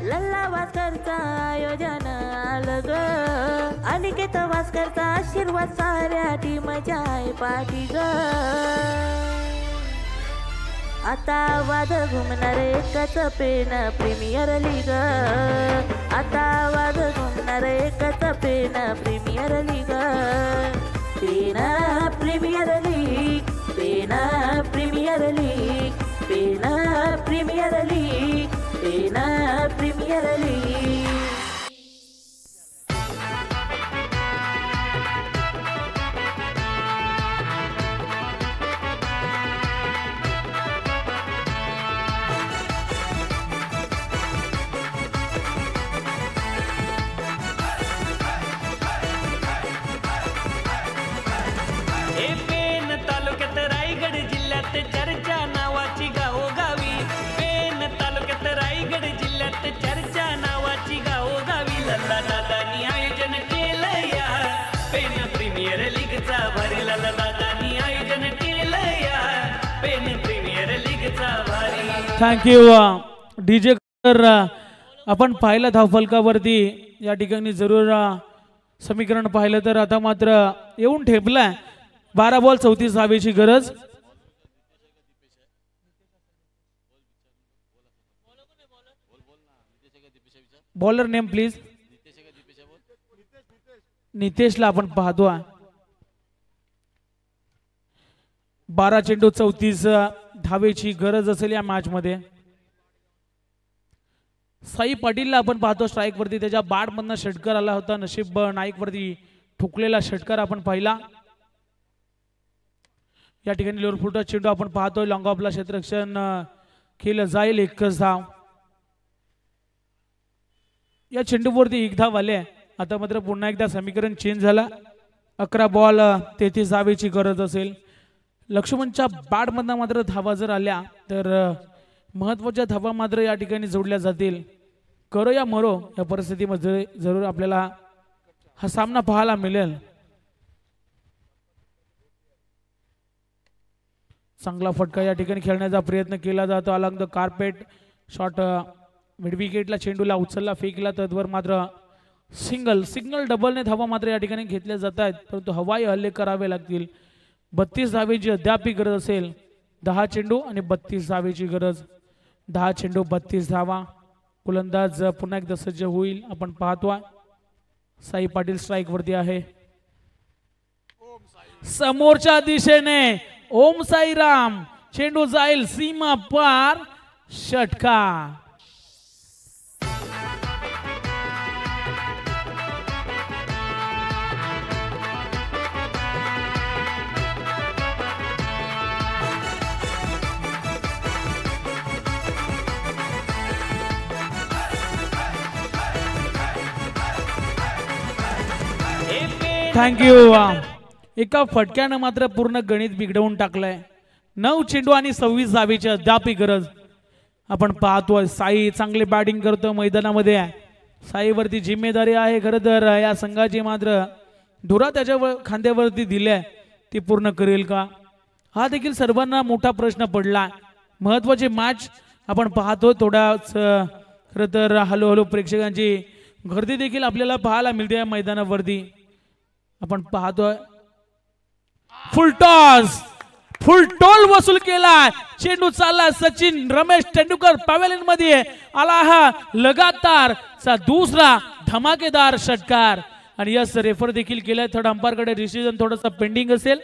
लल्ला वास्करचा आयोजन आलं ग. अनिकेत वास्करचा आशीर्वाद साऱ्या टीमच्या आहे पाठी ग. आता वाद घुमणार एकच पेन प्रीमियर लीग. आता वाद घुमणार एकच Pen premier league. Pen premier league, Pen premier league, Pen premier league, Pen premier league. Pen तालुक्यात रायगड जिल्ह्यात चर्चा नावाची गावोगावी. पेन तालुक्यात रायगड जिल्ह्यात चर्चा नावाची गावोगावी. लल्ला दादानी आयोजन केलं या पेन प्रीमियर लीगचा भारी. लल्ला दादानी आयोजन केलं या पेन प्रीमियर लीगचा भारी. Thank you DJ. तर आपण पाहिलं धावफलकावरती या ठिकाणी जरूर समीकरण पाहिलं तर आता मात्र येऊन ठेपलाय. 12 बॉल 34 धावेची गरज. Bowler name please. नितेशला आपण पाहतो. 12 चेंडू 34 धावेची गरज असेल या मॅच मध्ये. साई पाटीलला आपण पाहतो स्ट्राईक वरती. त्याच्या बॅट मधनं षटकार आला होता. नशीब नाईक वरती ठोकलेला षटकार आपण पाहिला. या ठिकाणी लोअर फुटचा चेंडू आपण पाहतोय. लॉंग ऑफला क्षेत्ररक्षण केलं जाईल. 1 धाव. या चेंडूवरती 1 धाव आले. आता मात्र पुन्हा एकदा समीकरण चेंज झाला. 11 बॉल 33 धावेची गरज असेल. लक्ष्मणच्या बॅट मधनं मात्र धावा जर आल्या तर महत्वाच्या धावा मात्र या ठिकाणी जोडल्या जातील. करो या मरो या परिस्थितीमध्ये जरूर आपल्याला हा सामना पाहायला मिळेल. चांगला फटका या ठिकाणी खेळण्याचा प्रयत्न केला जातो. Along the carpet shot mid विकेटला चेंडूला उचलला फेकला. तद्वर मात्र सिंगल डबलने धावा मात्र या ठिकाणी घेतल्या जात आहेत. परंतु हवाई हल्ले करावे लागतील. 32 धावेची अद्याप गरज असेल. 10 चेंडू आणि 32 धावेची गरज. 10 चेंडू 32 धावा. गोलंदाज पुन्हा एकदा सज्ज होईल. आपण पाहतोय साई पाटील स्ट्राईक वरती आहे. समोरच्या दिशेने ओम साईराम. चेंडू जाईल सीमा पार. षटकार. थँक्यू. एका फटक्यानं मात्र पूर्ण गणित बिघडवून टाकलंय. 9 चेंडू आणि 26 धावेची अद्याप गरज. आपण पाहतोय साई चांगले बॅटिंग करतो मैदानामध्ये. साईवरती जिम्मेदारी आहे खरं तर या संघाची. मात्र धुरा त्याच्या खांद्यावरती दिल्या ती पूर्ण करेल का हा देखील सर्वांना मोठा प्रश्न पडला. महत्वाची मॅच आपण पाहतो. थोडाच खरं तर हळूहळू प्रेक्षकांची गर्दी देखील आपल्याला पाहायला मिळते या मैदानावरती. आपण पाहतोय फुल टोल वसूल केला. चेंडू चालला सचिन रमेश तेंडुलकर पॅव्हेलियन मध्ये. आला हा लगातार चा दुसरा धमाकेदार षटकार. आणि यस रेफर देखील केलाय. थर्ड अंपायर कडे डिसिजन थोडासा पेंडिंग असेल.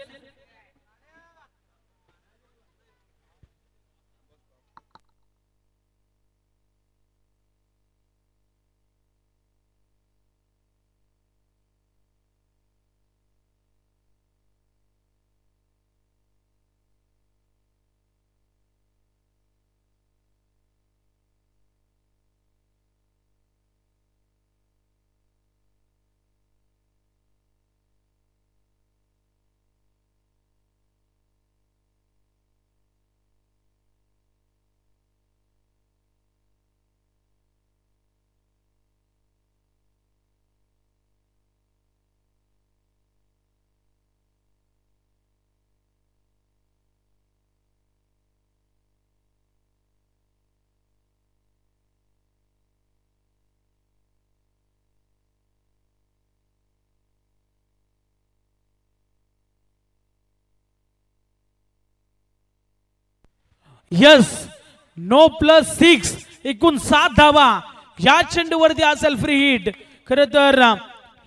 यस 9+6 एकूण 7 धावा. या चेंडूवरती असेल फ्री हिट. खरं तर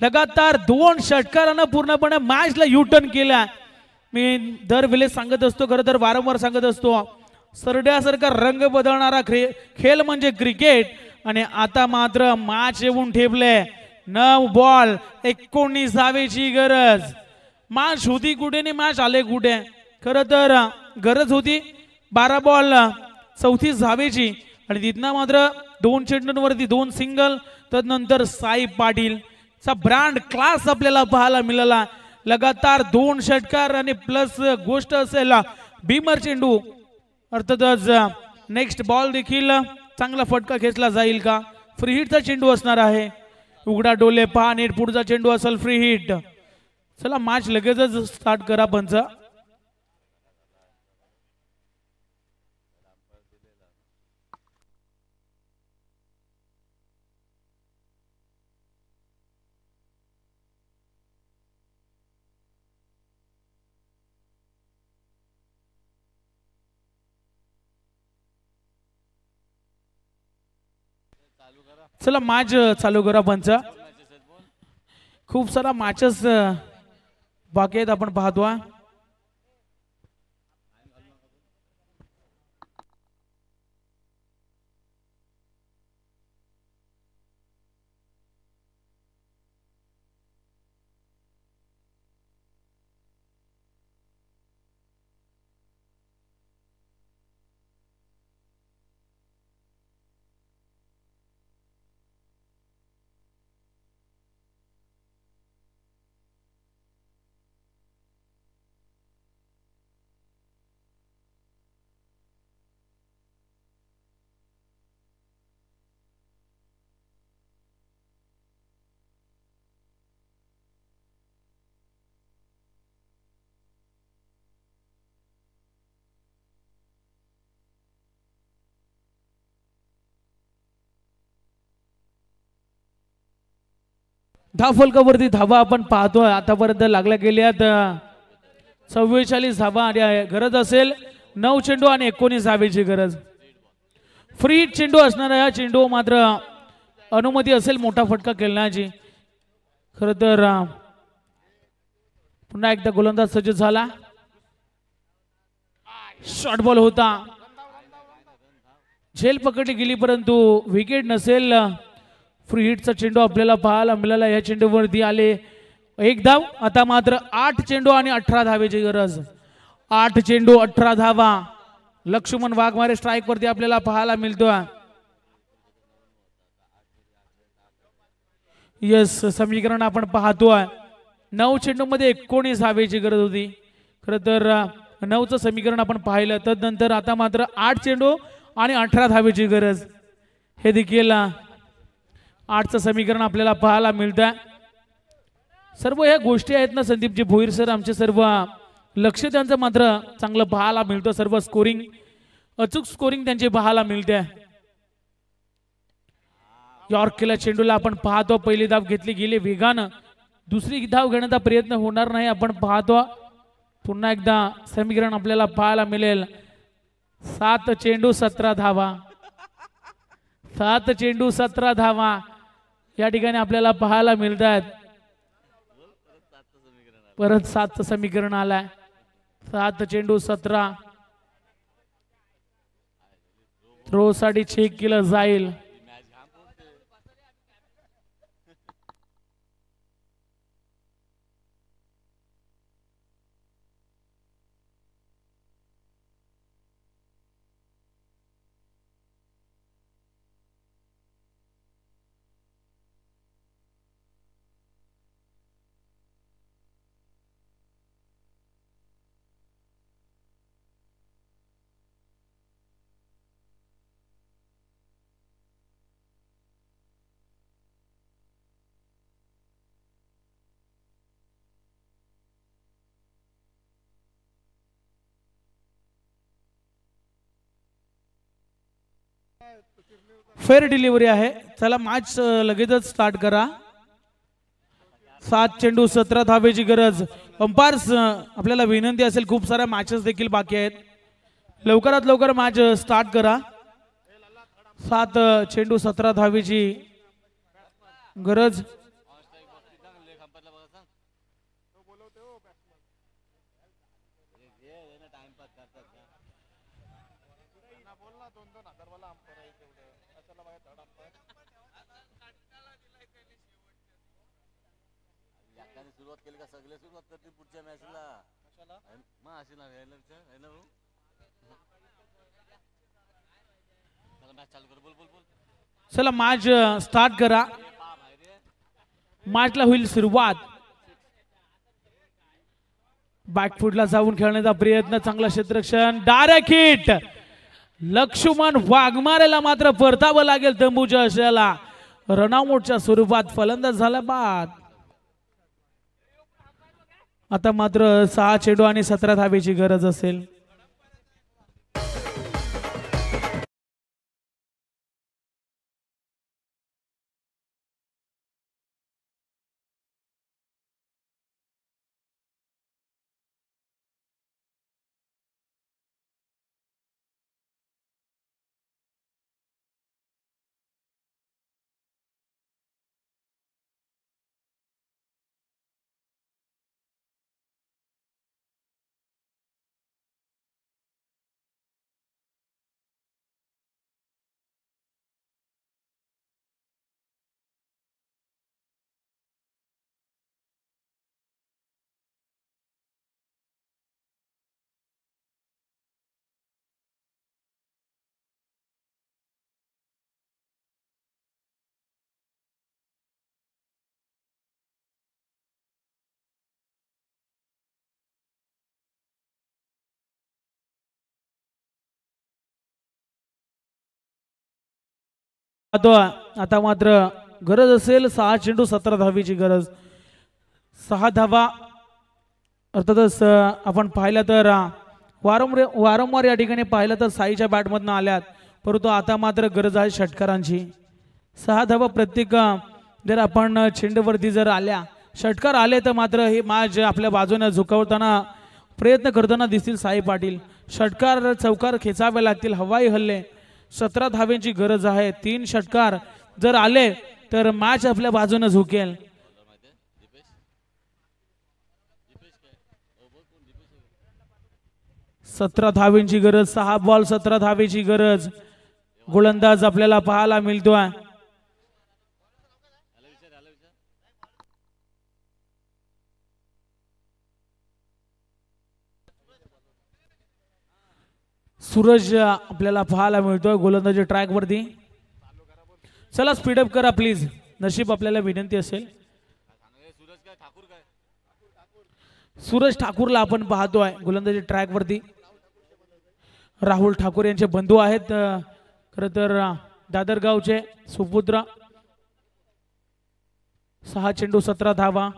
लगातार 2 षटकारानं पूर्णपणे मॅचला यू टर्न केला. मी दरवेळेस सांगत असतो, खरं तर वारंवार सांगत असतो, सरड्यासारखा रंग बदलणारा खेळ म्हणजे क्रिकेट. आणि आता मात्र मॅच येऊन ठेवले. 9 बॉल 19 धावेची गरज. मॅच होती कुठे आणि मॅच आले कुठे. खरं तर गरज होती 12 बॉल 34 धावेची. आणि तिथनं मात्र 2 चेंडूंवरती 2 सिंगल. तदनंतर साई पाटील चा ब्रँड क्लास आपल्याला पाहायला मिळाला. लगातार 2 षटकार आणि प्लस गोष्ट असेल बीमर चेंडू. अर्थातच नेक्स्ट बॉल देखील चांगला फटका खेचला जाईल का. फ्री हिटचा चेंडू असणार आहे. उघडा डोले पहा नेट पुढचा चेंडू असेल फ्री हिट. चला मॅच लगेचच स्टार्ट करा पंच. चालू करा. चला मॅच चालू करा पंच. खूप सारा मॅचेस बाकी आहेत आपण पाहतो. धावफलकावरती धावा आपण पाहतोय आतापर्यंत लागल्या गेल्यात 44 धावा. गरज असेल 9 चेंडू आणि 19 धावेची गरज. फ्री चेंडू असणार आहे. चेंडू मात्र अनुमती असेल मोठा फटका खेळण्याची. खर तर पुन्हा एकदा गोलंदाज सज्ज झाला. शॉर्ट बॉल होता. झेल पकडली गेली परंतु विकेट नसेल. फ्री हिटचा चेंडू आपल्याला पाहायला मिळाला. या चेंडूवरती आले 1 धाव. आता मात्र 8 चेंडू आणि 18 धावेची गरज. 8 चेंडू 18 धावा. लक्ष्मण वाघमारे स्ट्राईक वरती आपल्याला पाहायला मिळतोय. यस समीकरण आपण पाहतोय. 9 चेंडू मध्ये 19 धावेची गरज होती. खर तर 9चं समीकरण आपण पाहिलं. तदनंतर आता मात्र 8 चेंडू आणि 18 धावेची गरज. हे देखील 8चं समीकरण आपल्याला पाहायला मिळतं. सर्व ह्या गोष्टी आहेत ना संदीपजी भोईर सर आमचे सर्व लक्ष त्यांचं मात्र चांगलं पाहायला मिळतं. सर्व स्कोरिंग अचूक स्कोरिंग त्यांची पाहायला मिळते. यॉर्क केला चेंडूला आपण पाहतो. पहिली धाव घेतली गेली वेगानं. दुसरी धाव घेण्याचा प्रयत्न होणार नाही आपण पाहतो. पुन्हा एकदा समीकरण आपल्याला पाहायला मिळेल. 7 चेंडू 17 धावा. 7 चेंडू 17 धावा या ठिकाणी आपल्याला पाहायला मिळतात. परत 7चं समीकरण आलाय. 7 चेंडू 17. थ्रो साठी चेक केलं जाईल. फेअर डिलिव्हरी आहे. चला मॅच लगेचच स्टार्ट करा. 7 चेंडू 17 धावेची गरज. अंपायर्स आपल्याला विनंती असेल खूप साऱ्या मॅचेस देखील बाकी आहेत. लवकरात लवकर मॅच स्टार्ट करा. 7 चेंडू 17 धावेची गरज. सुरुवात केली का सगळे सुरुवात करतील पुढच्या मॅचला. मग अशी ना मॅच चालू कर. बोल बोल बोल. चला मॅच स्टार्ट करा. मॅचला होईल सुरुवात. बॅकफुटला जाऊन खेळण्याचा प्रयत्न. चांगला क्षेत्ररक्षण. Direct hit. लक्ष्मण वाघमारेला मात्र परतावं लागेल तंबूच्या अशाला. रनआउटच्या स्वरूपात फलंदाज झाला बाद. आता मात्र 6 चेंडू आणि 17 धावेची गरज असेल. आता मात्र गरज असेल 6 चेंडू 17 धावेची गरज. 6 धावा अर्थातच आपण पाहिलं तर वारंवार या ठिकाणी पाहिलं तर साईच्या बॅटमधनं आल्यात, परंतु आता मात्र गरज आहे षटकारांची. 6 धावा प्रत्येक जर आपण चेंडूवरती जर आल्या षटकार आले तर मात्र हे मॅच आपल्या बाजूने झुकवताना प्रयत्न करताना दिसतील साई पाटील. षटकार चौकार खेचावे लागतील, हवाई हल्ले. 17 धाव्यांची गरज आहे. 3 षटकार जर आले तर मॅच आपल्या बाजूने झुकेल. 17 धावेची गरज. 6 बॉल 17 धावेची गरज. गोलंदाज आपल्याला पाहायला मिळतोय. सूरज आपल्याला पाहायला मिळतोय गोलंदाजी ट्रॅक वरती. चला स्पीडअप करा प्लीज, नशीब आपल्याला विनंती असेल. सूरज ठाकूरला आपण पाहतोय गोलंदाजी ट्रॅक वरती. राहुल ठाकूर यांचे बंधू आहेत खर तर दादरगावचे सुपुत्र. 6 चेंडू 17 धावा.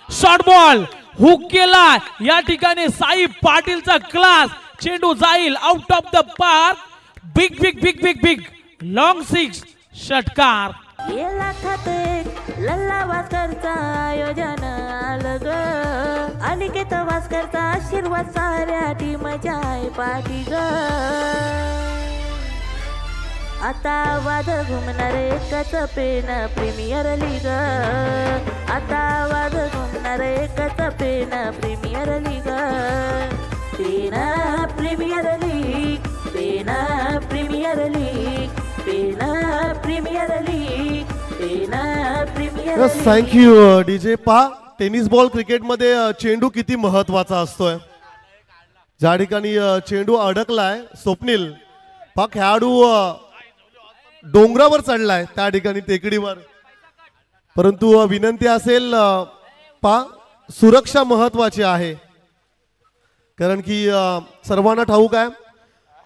शॉर्ट बॉल हुक केला या ठिकाणी साई पाटीलचा क्लास. चेंडू जाईल out of the park. Big big big big big long 6 षटकार. ये लाखात एक लल्ला वास्करचा आयोजन आलं ग. अनिकेत वास्करचा आशीर्वाद साऱ्या टीमच्या आहे पाठी ग. आता वाद घुमणार एकच पेन प्रीमियर लीग. आता वाद घुमणार एकच Pen premier league. Pen premier league, Pen premier league, Pen premier league, Pen premier league. Thank you DJ. पा टेनिस बॉल क्रिकेटमध्ये चेंडू किती महत्वाचा असतोय. ज्या ठिकाणी चेंडू अडकलाय स्वप्नील, पा खेळाडू डोंगरावर चढलाय त्या ठिकाणी टेकडीवर, परंतु विनंती असेल पा सुरक्षा महत्वाची आहे. कारण की सर्वांना ठाऊक आहे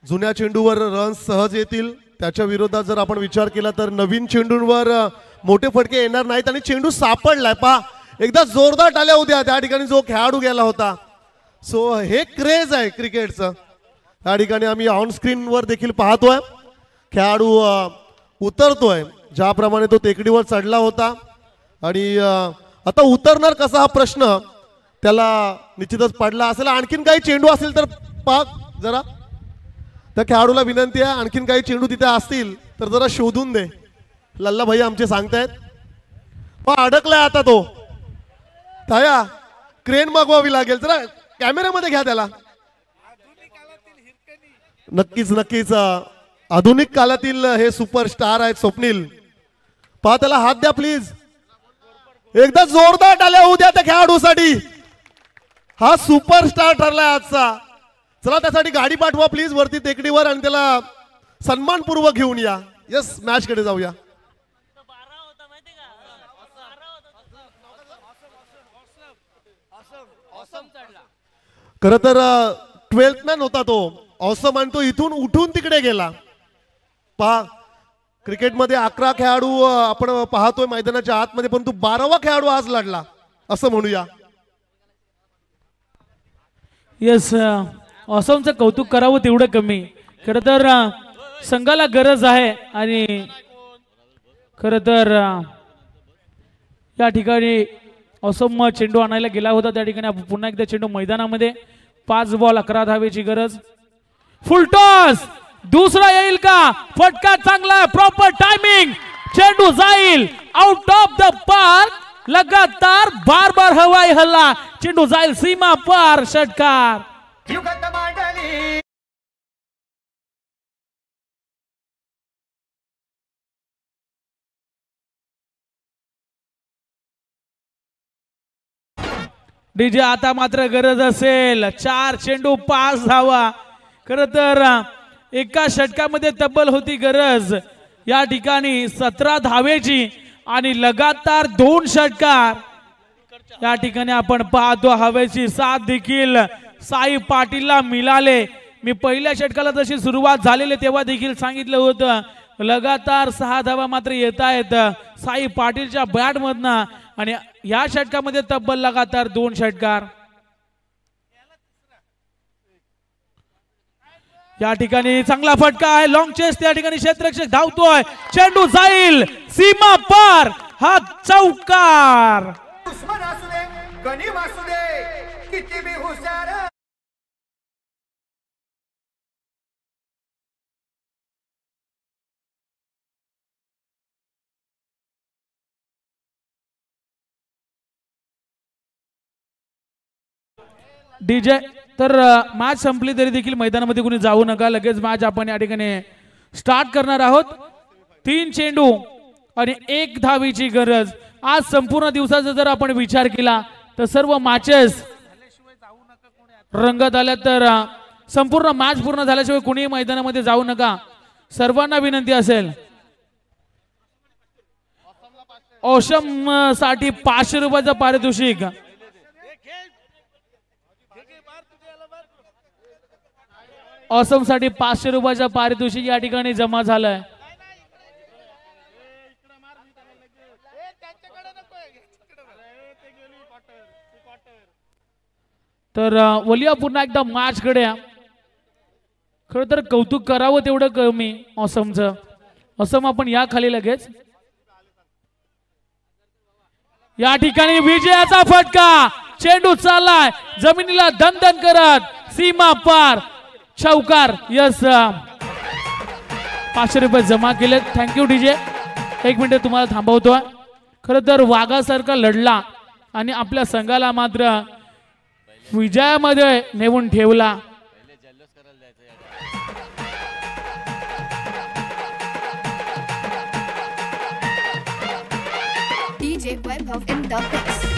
जुन्या चेंडूवर रन्स सहज येतील. त्याच्या विरोधात जर आपण विचार केला तर नवीन चेंडूंवर मोठे फटके येणार नाहीत. आणि चेंडू सापडलाय पा, एकदा जोरदार टाळ्या उद्या त्या ठिकाणी जो खेळाडू गेला होता. सो हे क्रेज आहे क्रिकेटचं. त्या ठिकाणी आम्ही ऑन स्क्रीनवर देखील पाहतोय खेळाडू उतरतोय ज्याप्रमाणे तो टेकडीवर चढला होता. आणि आता उतरणार कसा हा प्रश्न त्याला निश्चितच पडला असेल. आणखीन काही चेंडू असेल तर पाक जरा त्या खेळाडूला विनंती आहे, आणखीन काही चेंडू तिथे असतील तर जरा शोधून दे. लल्ला भाई आमचे सांगतायत. अडकलाय आता तो. ताया क्रेन मागवावी लागेल, जरा कॅमेऱ्यामध्ये घ्या त्याला. नक्कीच नक्कीच आधुनिक काळातील हे सुपरस्टार आहेत स्वप्नील. पहा त्याला हात द्या प्लीज. एकदा जोरदार टाळ्या होऊ द्या त्या खेळाडूसाठी. हा सुपरस्टार ठरलाय आजचा. चला त्यासाठी गाडी पाठवा प्लीज वरती टेकडीवर आणि त्याला सन्मानपूर्वक घेऊन या. यस मॅच कडे जाऊया. खर तर 12th मॅन होता तो ऑसम, आणि तो इथून उठून तिकडे गेला. पहा क्रिकेटमध्ये 11 खेळाडू आपण पाहतोय मैदानाच्या आतमध्ये, परंतु 12वा खेळाडू आज लढला असं म्हणूया. येस ऑसमचं कौतुक करावं तेवढं कमी. खरं तर संघाला गरज आहे. आणि खरं तर या ठिकाणी ऑसम चेंडू आणायला गेला होता. त्या ठिकाणी पुन्हा एकदा चेंडू मैदानामध्ये. 5 बॉल 11 धावेची गरज. फुल टॉस दुसरा येईल का. फटका चांगला, प्रॉपर टायमिंग. चेंडू जाईल आउट ऑफ द पार्क. लगातार बार बार हवाई हल्ला. चेंडू जाईल सीमा पार. षटकार. डीजे आता मात्र गरज असेल 4 चेंडू 5 धावा. खरं तर एका षटकामध्ये तब्बल होती गरज या ठिकाणी 17 धावेची आणि लगातार 2 षटकार. या ठिकाणी आपण पाहतो हवेची साथ देखील साई पाटीलला मिळाले. मी पहिल्या षटकाला जशी सुरुवात झालेली तेव्हा देखील सांगितलं होतं लगातार 6 धावा मात्र येत आहेत साई पाटीलच्या बॅट मधनं आणि या षटकामध्ये तब्बल लगातार 2 षटकार. या ठिकाणी चांगला फटका आहे लॉंग चेस त्या ठिकाणी क्षेत्ररक्षक धावतोय चेंडू जाईल सीमा पार हा चौकार. दुश्मन असू दे गणिम असू दे किती बी हुशार डीजे. तर मॅच संपली तरी देखील मैदानामध्ये कुणी जाऊ नका. लगेच मॅच आपण या ठिकाणी स्टार्ट करणार आहोत. 3 चेंडू आणि 1 धावीची गरज. आज संपूर्ण दिवसाचा जर आपण विचार केला तर सर्व मॅचेस रंगत आल्या. तर संपूर्ण मॅच पूर्ण झाल्याशिवाय कुणीही मैदानामध्ये जाऊ नका. सर्वांना विनंती असेल. ओशम साठी 500 रुपयाचं पारितोषिक. ऑसम साठी 500 रुपयाचा पारितोषिक या ठिकाणी जमा झालाय. तर वलिया पुन्हा एकदा मॅच कडे. खरं तर कौतुक करावं तेवढं कमी ऑसमचं. ऑसम आपण या खाली लगेच. या ठिकाणी विजयाचा फटका. चेंडू चाललाय जमिनीला दणदण करत सीमा पार चौकार. यस 500 रुपये जमा केले. Thank you DJ. 1 मिनिट तुम्हाला थांबवतोय. खरं तर वाघासारखा लढला आणि आपल्या संघाला मात्र विजयामध्ये नेऊन ठेवला. DJ Webhub in the mix.